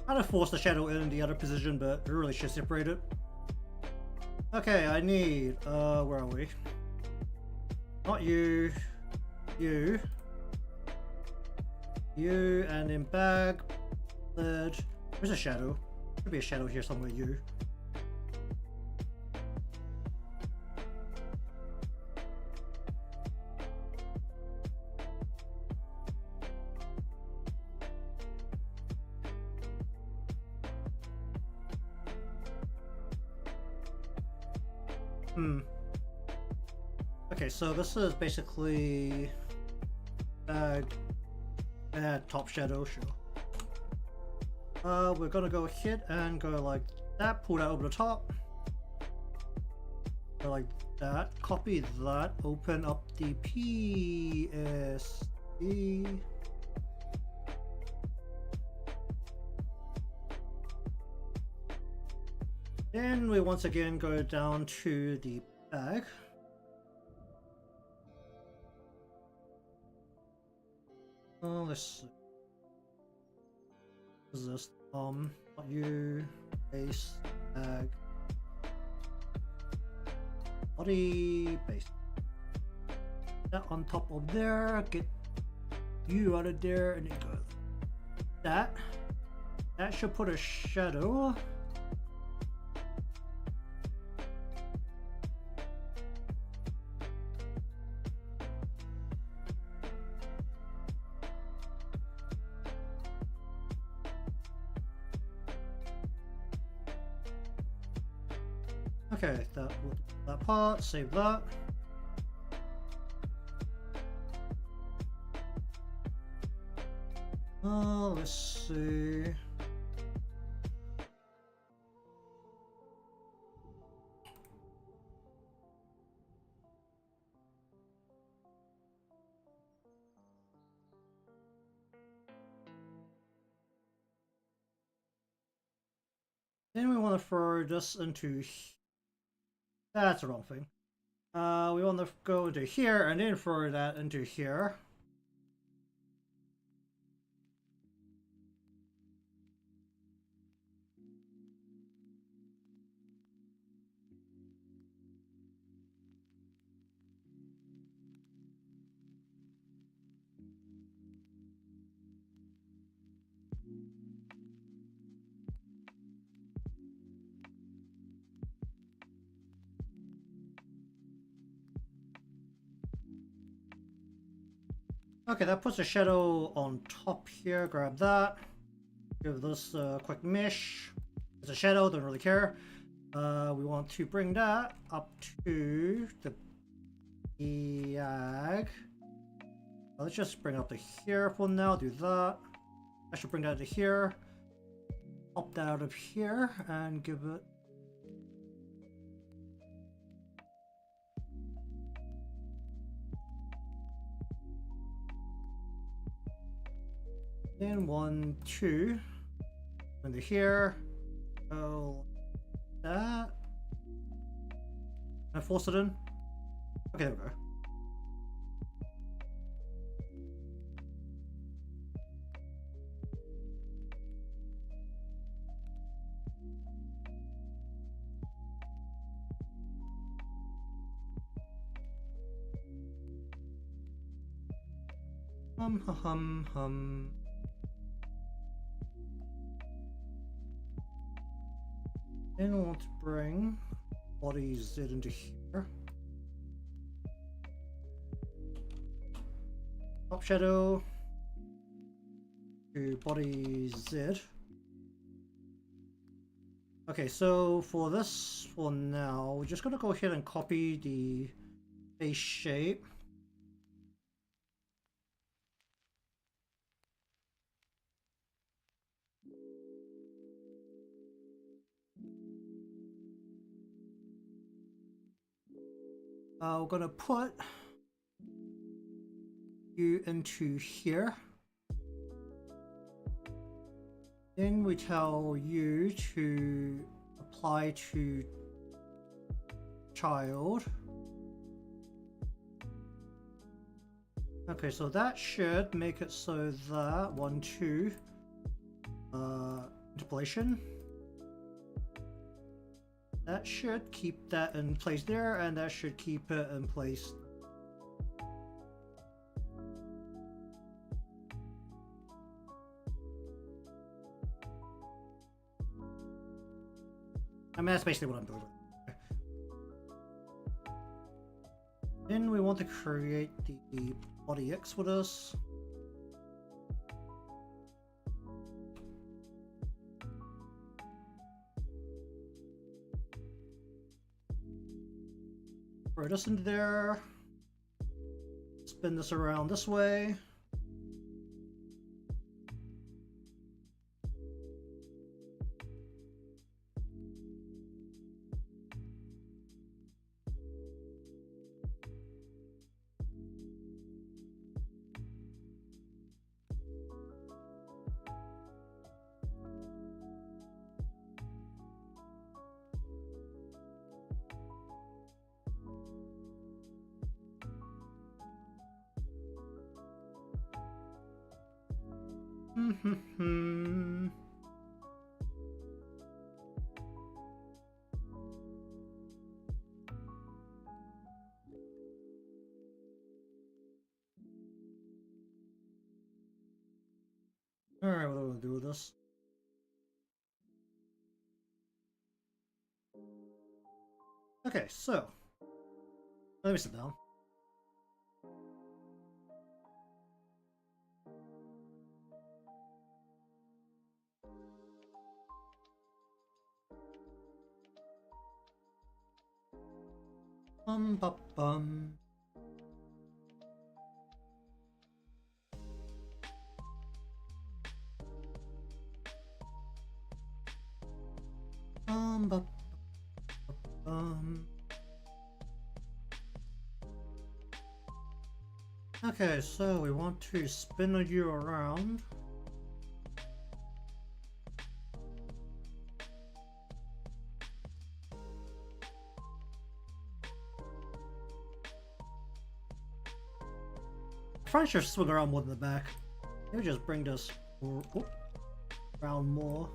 I'd have forced the shadow in the other position, but I really should separate it. Okay, I need, where are we? Not you. You. You, and then bag, lid. Where's a shadow? Should be a shadow here somewhere, you. Okay, so this is basically bag, top shadow, sure. We're gonna go hit and go like that, pull that over the top. Go like that, copy that, open up the PSD. Then we once again go down to the bag. Oh, let's see. What is this? U base bag body base. That on top of there. Get you out of there, and then go that. That should put a shadow. Okay, that part, save that. Let's see. Then we want to throw this into. That's the wrong thing. We want to go into here and then throw that into here. Okay, that puts a shadow on top here. Grab that. Give this a quick mesh. It's a shadow, don't really care. We want to bring that up to the bag. Let's just bring it up to here for now. Do that. I should bring that to here. Pop that out of here and give it. And 1, 2. Into here. Oh, that. Can I force it in? Okay, there we go. Hum. Then we want to bring body Z into here. Top shadow to body Z. Okay, so for this, for now, we're just gonna go ahead and copy the face shape. We're gonna put you into here. Then we tell you to apply to child. Okay, so that should make it so that 1, 2 interpolation. That should keep that in place there, and that should keep it in place. I mean, that's basically what I'm doing. Then we want to create the body X for this. Throw this into there. Spin this around this way. Alright, what am I gonna do with this? Okay, so let me sit down. Bum bum. Bum. Okay, so we want to spin you around. Front should swing around more than the back. Maybe just bring this around more.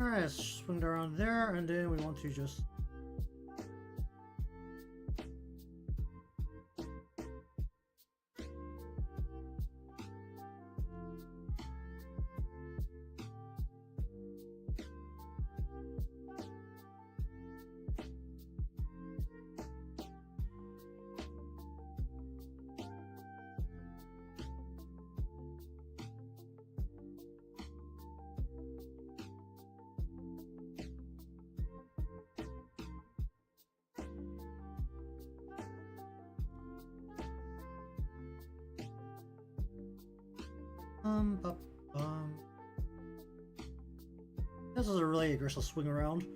Alright, swing it around there, and then we want to just This is a really aggressive swing around.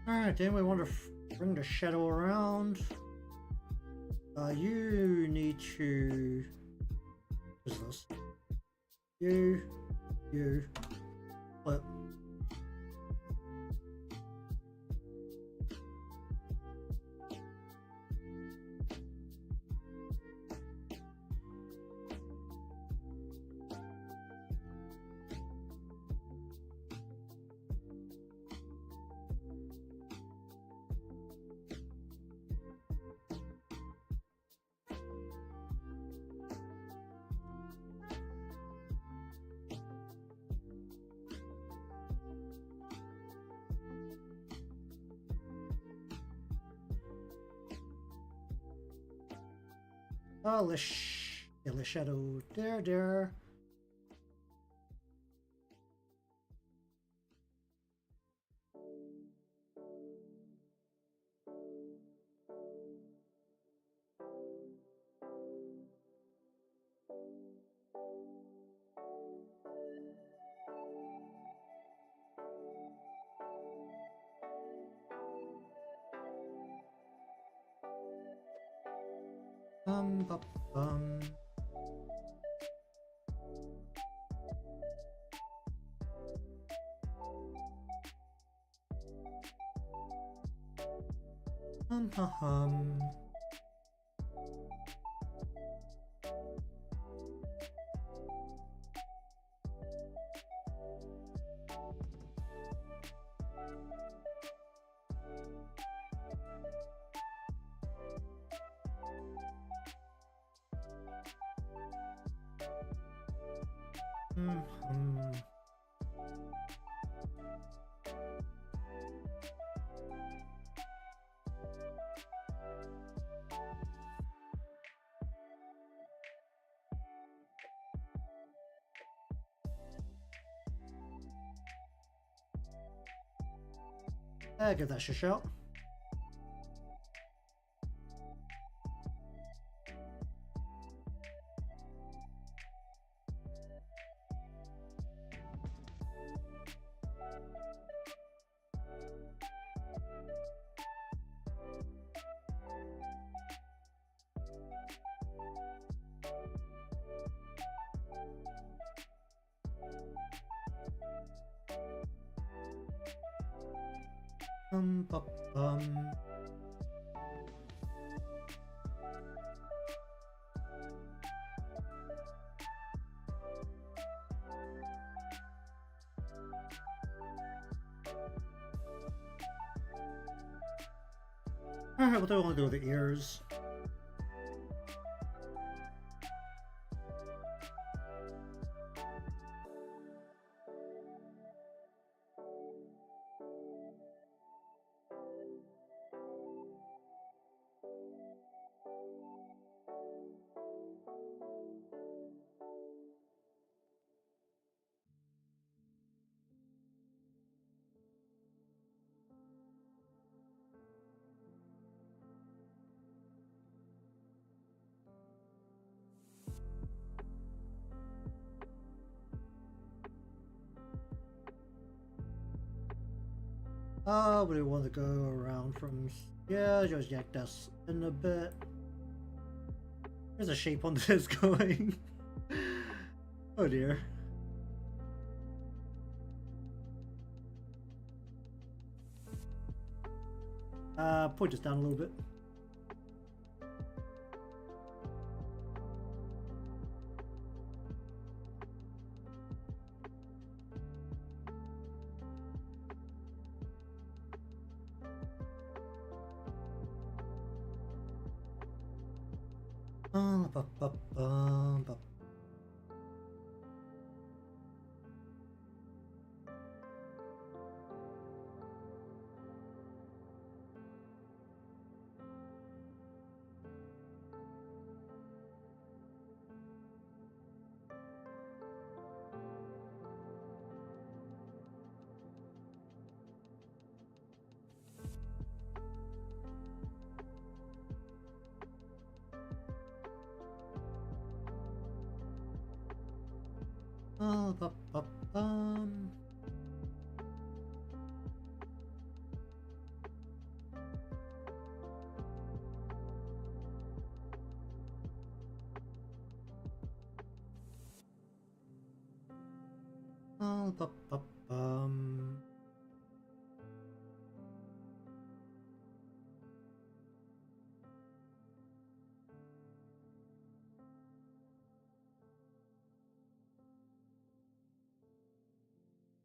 Alright, then we want to bring the shadow around. You need to... What is this? You... Flip. Yellow shadow. There. Bum. Hum. Give that a shot. Bum. Alright, what do I want to do with the ears? We want to go around from here, just yank this in a bit. There's a shape on this going. Oh dear. Point this down a little bit.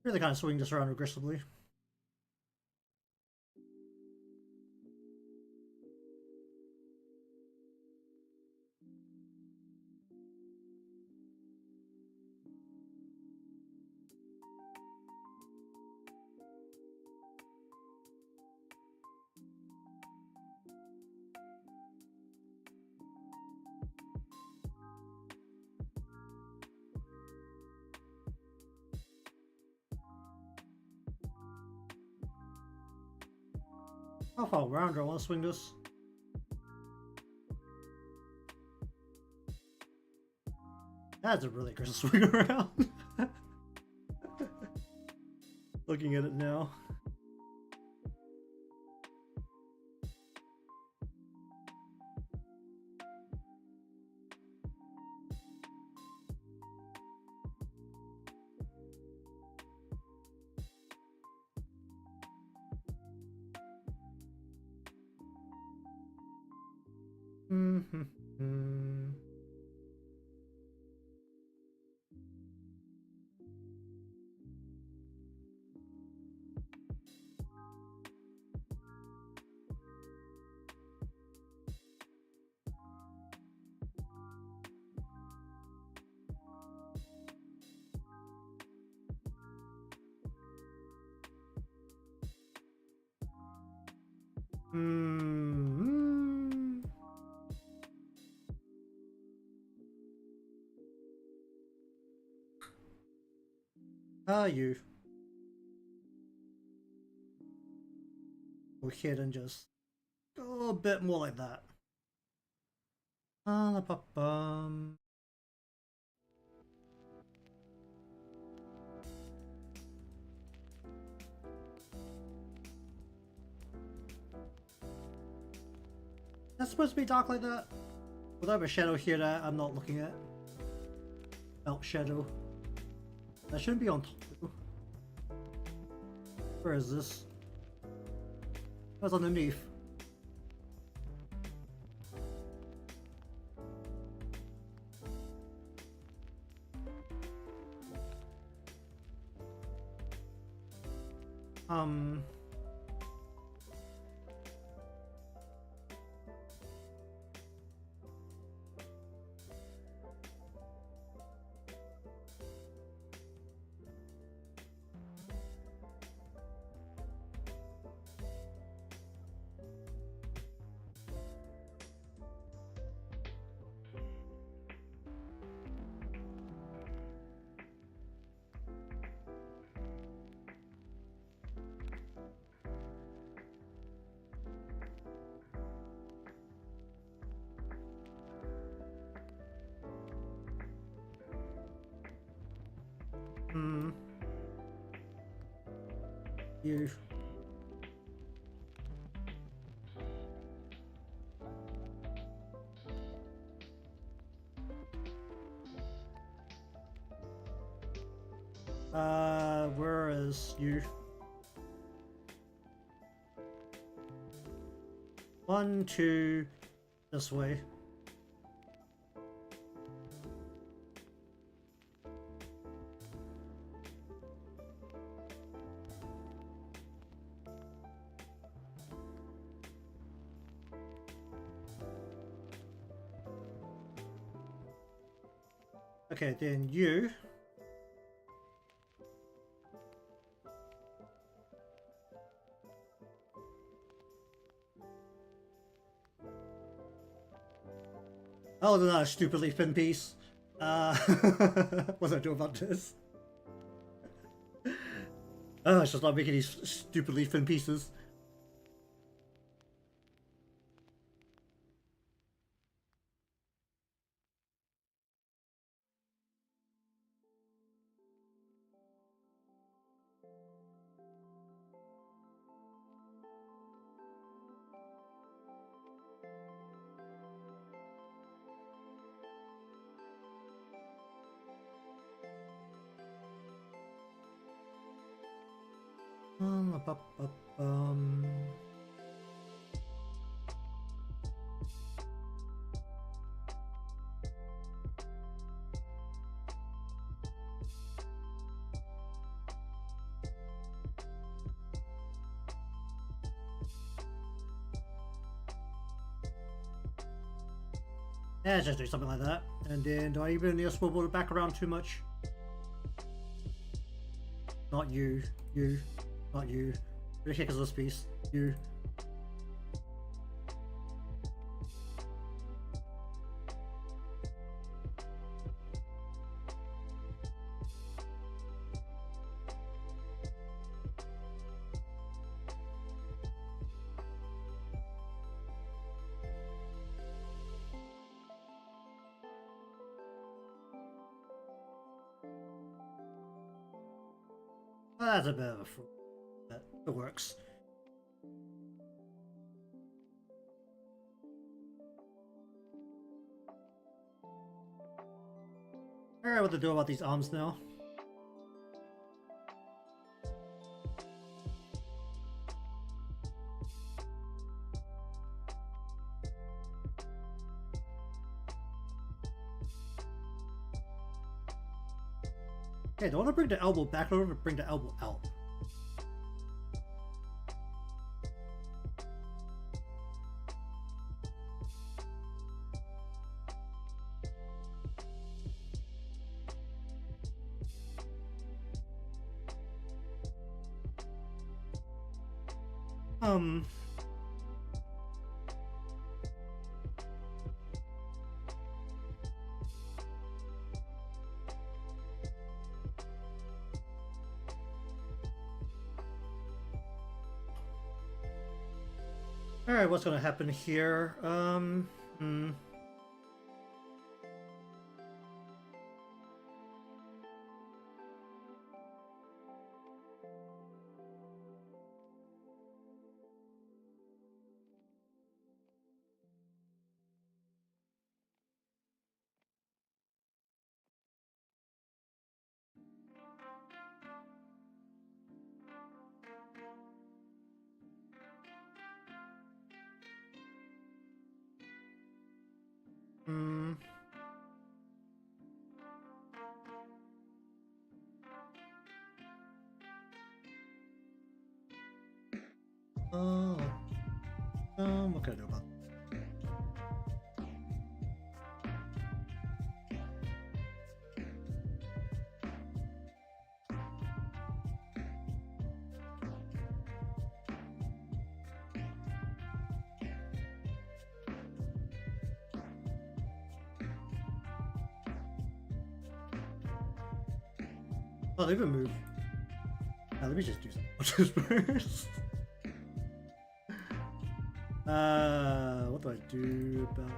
Really kind of swing this around aggressively. How far around do I want to swing this? That's a really good swing around. Looking at it now. You go ahead and just go a bit more like that. That's supposed to be dark like that? Will I have a shadow here that I'm not looking at? Belt shadow. That shouldn't be on top though. Where is this? What's underneath? You. Where is you? 1, 2, this way. Okay, then you. Oh, no, stupidly thin piece. What do I do about this? Oh, it's just not making these stupidly thin pieces. Yeah, just do something like that. And then do I even need to swivel it back around too much? Not you. You. Not you. Okay, because of this piece. You. That's a bit of a fraud. But it works. Alright, what to do about these arms now? Okay, do I want to bring the elbow back or bring the elbow out? Alright, what's gonna happen here? What can I do about it? Oh, they even move. Now, let me just do something first. What do I do about...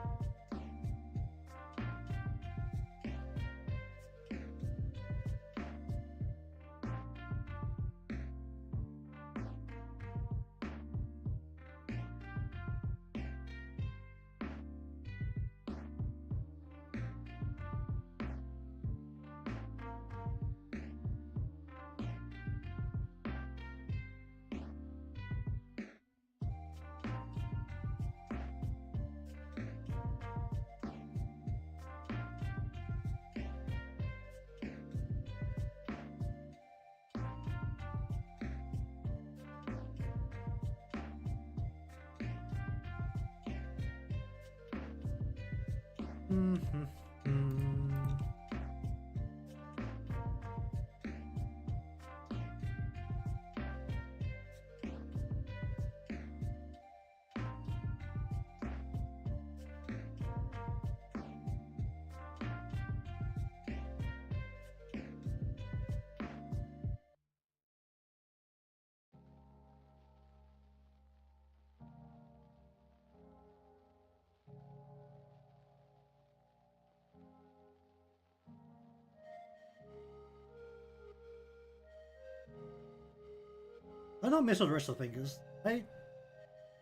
I don't mess with the rest of the fingers. I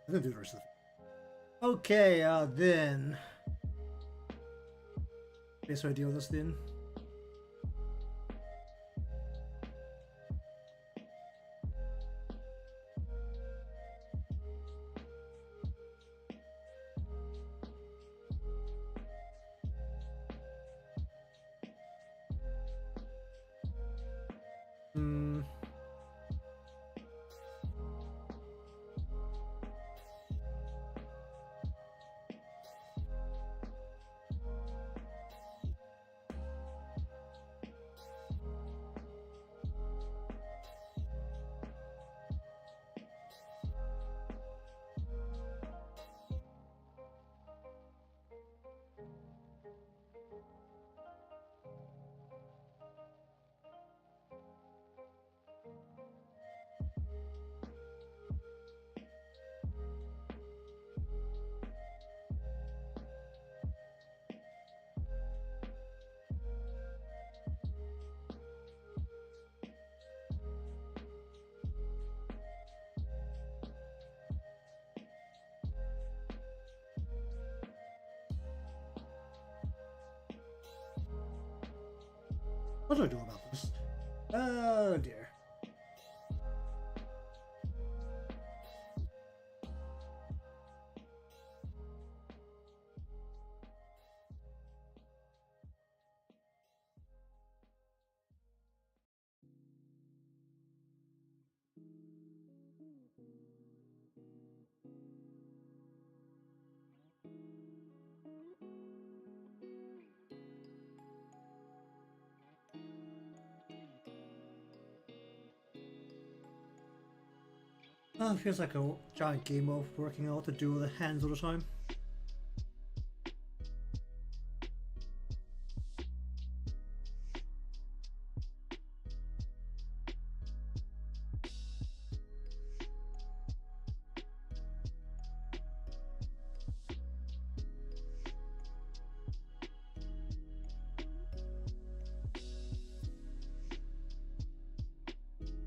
didn't do the rest of the fingers. Okay, then. Best way to deal with this then. What do I do about this? Oh dear. Oh, feels like a giant game of working out to do with the hands all the time.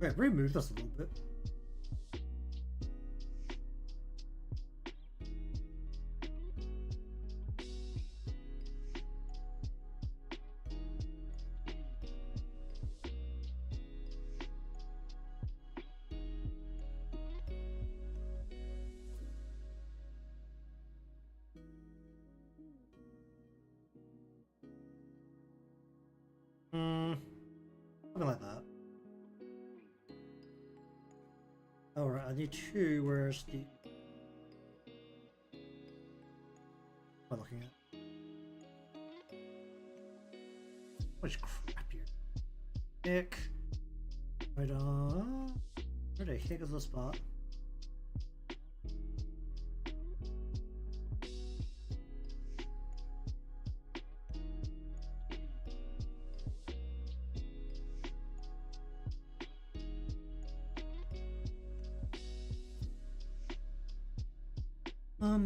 Wait, remove this a little bit. Something like that. Alright, I need two. Where's the... What am I looking at? Which crap here? Nick. Right on. Where the heck is the spot?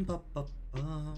Ba, ba, ba.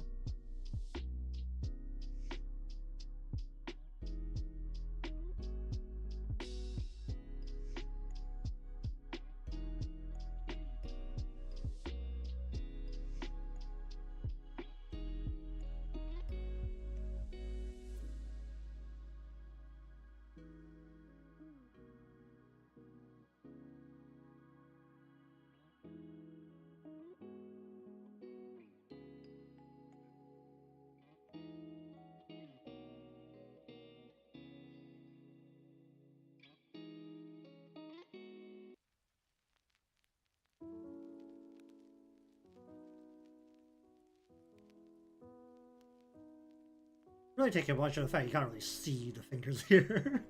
Really taking advantage of the fact you can't really see the fingers here.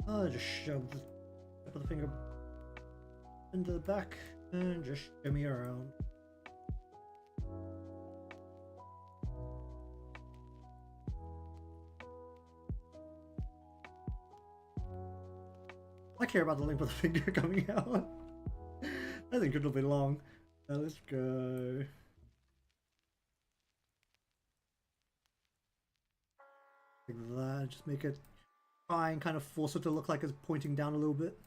I'll just shove the tip of the finger into the back and just shimmy around. I care about the length of the finger coming out. I think it'll be long. Now let's go. Like that, just make it try and kind of force it to look like it's pointing down a little bit.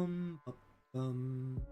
Bum, bum, bum.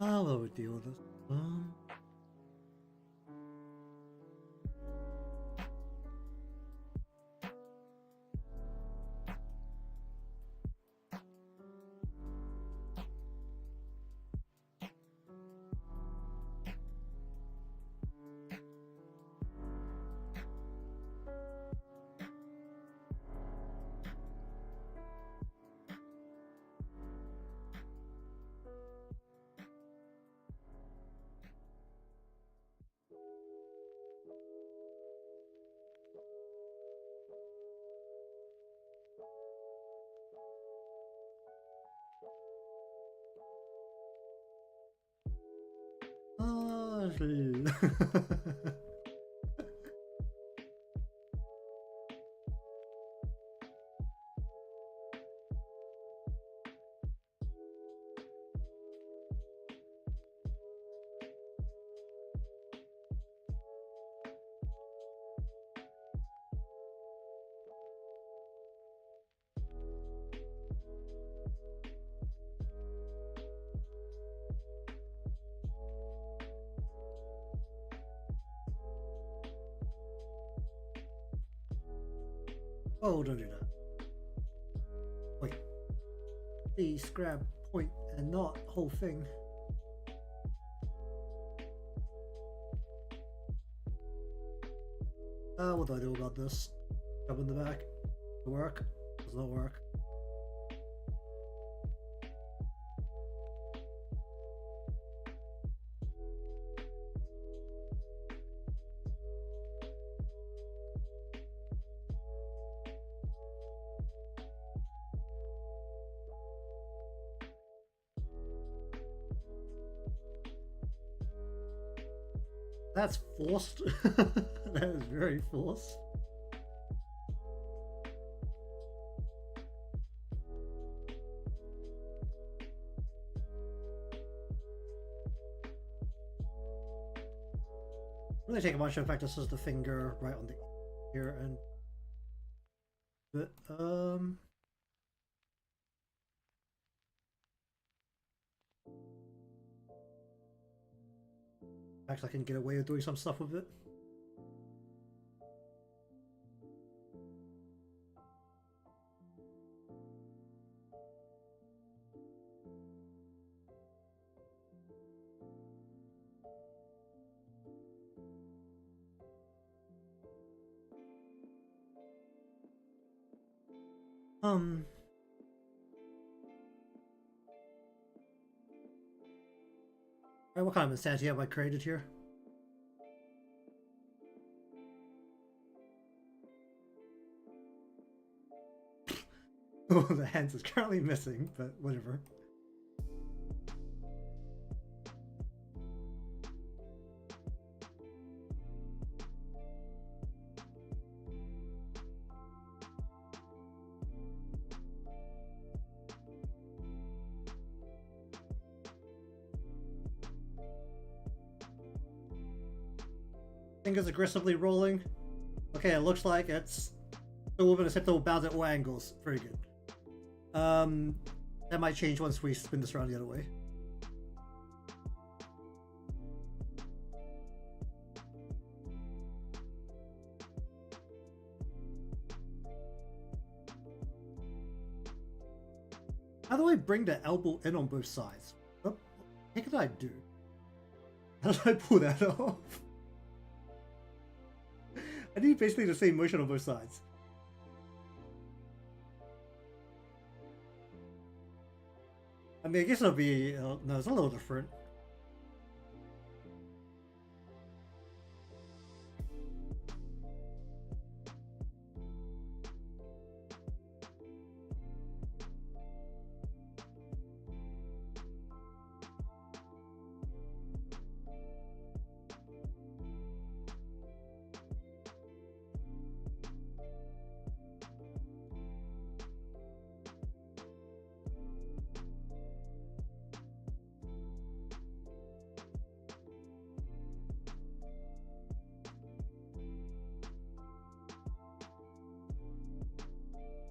I'll deal with this. Oh, don't do that. Wait. Please grab point and not whole thing. What do I do about this? Jump in the back. Does it work? Does not work. That's forced. That is very forced. Really take a bunch of fact this is the finger right on the here and but actually I can get away with doing some stuff with it. Alright, what kind of insanity have I created here? Oh, the hands is currently missing, but whatever. Fingers aggressively rolling. Okay, it looks like it's still within acceptable bounds at all angles. Very good. That might change once we spin this around the other way. How do I bring the elbow in on both sides? What the heck did I do? How did I pull that off? I need basically the same motion on both sides. I mean, I guess it'll be... no, it's a little different.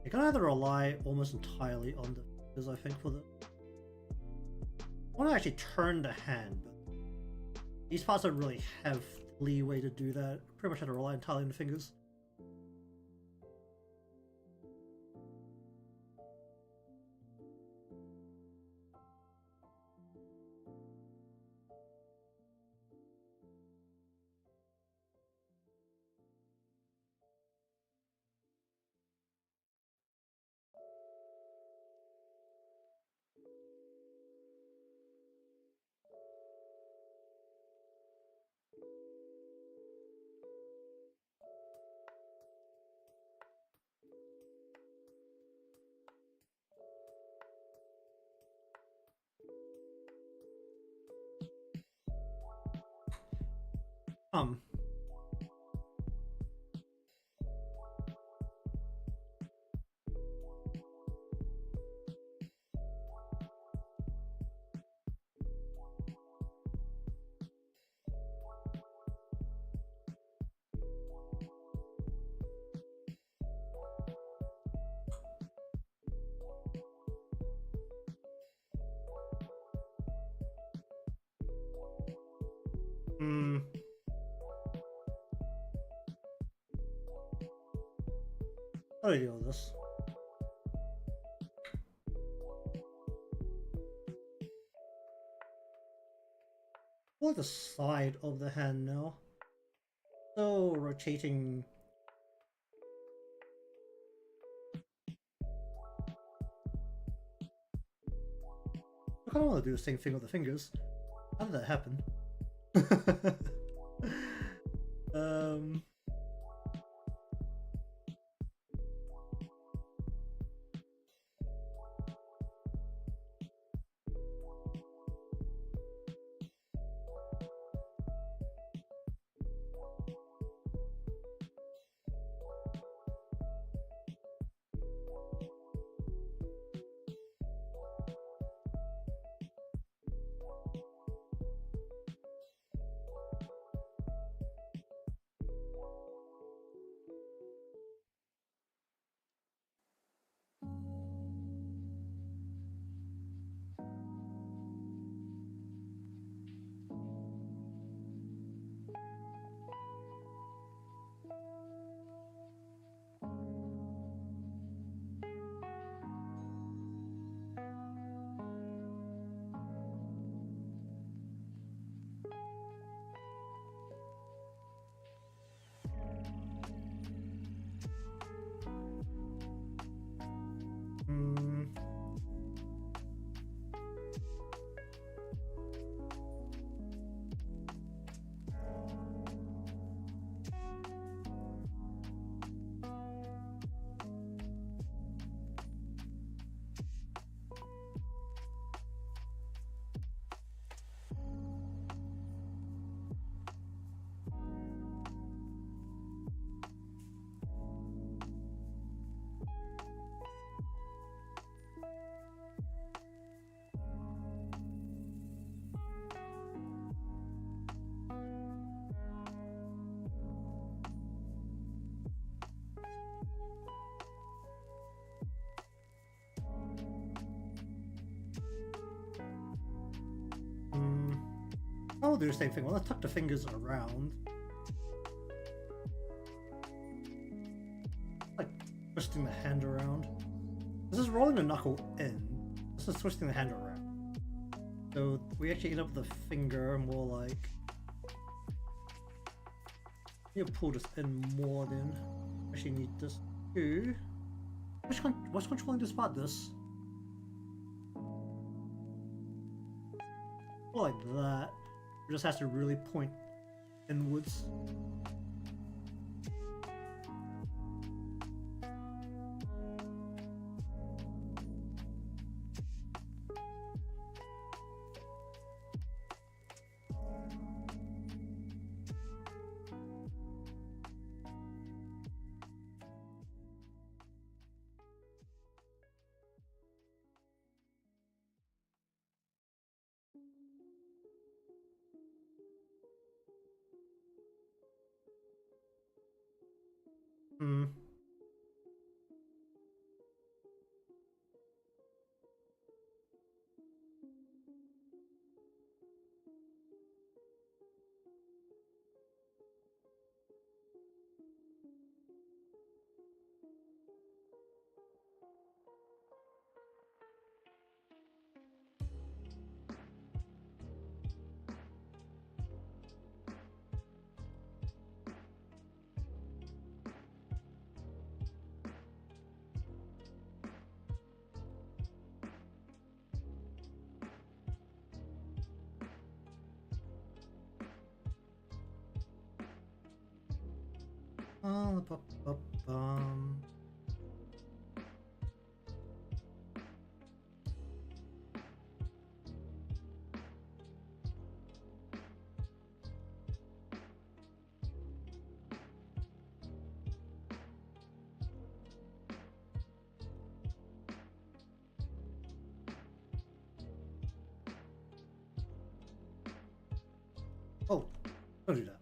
You're gonna have to rely almost entirely on the fingers, I think, for the. I want to actually turn the hand, but these parts don't really have leeway to do that. Pretty much have to rely entirely on the fingers. Um. Hmm. How do I deal with this? Or the side of the hand now. So rotating. I kind of want to do the same thing with the fingers. How did that happen? um. Hmm. Hmm. I'll do the same thing. Well, I'll tuck the fingers around. Like twisting the hand around. This is rolling the knuckle in. This is twisting the hand around. So we actually end up with the finger more like. You pull this in more than. Actually need this too. What's controlling this part? This? Like that. It just has to really point inwards. Bum. Oh, don't do that.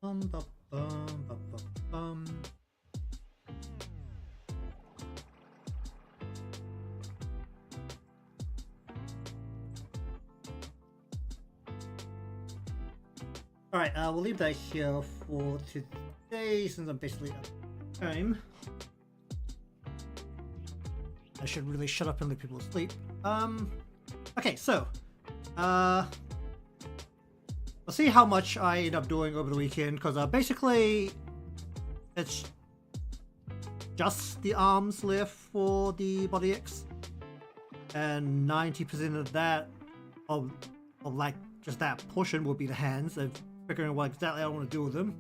Bum, bum, bum, bum, bum, bum. Alright, we'll leave that here for today since I'm basically out of time. I should really shut up and let people sleep. Okay, so, let's see how much I end up doing over the weekend, because basically it's just the arms left for the Body X, and 90% of that, of like just that portion, will be the hands, and figuring out what exactly I want to do with them,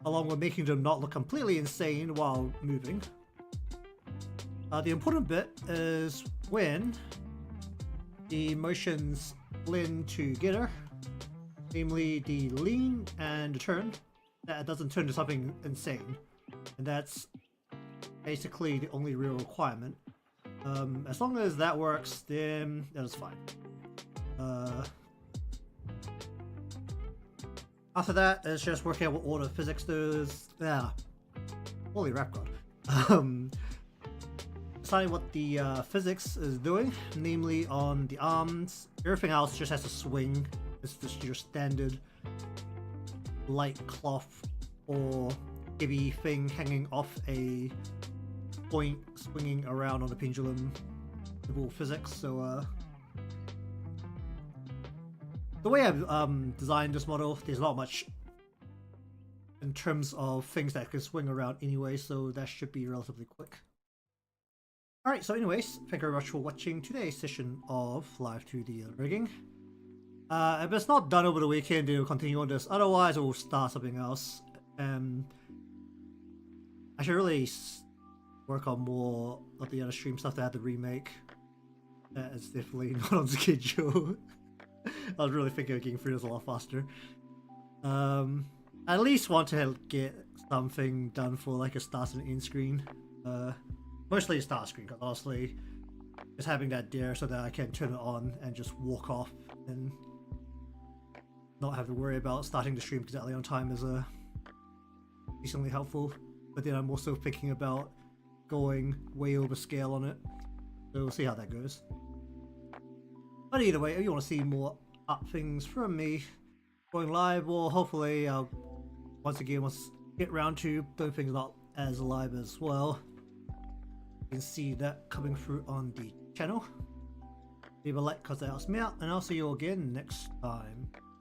along with making them not look completely insane while moving. The important bit is when the motions blend together, namely the lean and the turn, that doesn't turn to something insane, and that's basically the only real requirement. As long as that works, then that is fine. After that, it's just working out what all the physics does. Yeah, holy rap god. Deciding what the physics is doing, namely on the arms. Everything else just has to swing. It's just your standard light cloth or heavy thing hanging off a point, swinging around on the pendulum. Simple physics. So the way I've designed this model, there's not much in terms of things that can swing around anyway, so that should be relatively quick. Alright, so anyways, thank you very much for watching today's session of Live 2D rigging. If it's not done over the weekend, then we'll continue on this. Otherwise, we'll start something else. I should really work on more of the other stream stuff that I had to remake. That is definitely not on schedule. I was really thinking of getting through this a lot faster. I at least want to get something done for like a start and end screen. Mostly a start screen, because honestly, just having that there so that I can turn it on and just walk off and not have to worry about starting the stream exactly on time is decently helpful. But then I'm also thinking about going way over scale on it, so we'll see how that goes. But either way, if you want to see more up things from me going live, or hopefully once again get round to doing things not as live as well, you can see that coming through on the channel. Leave a like because that helps me out, and I'll see you again next time.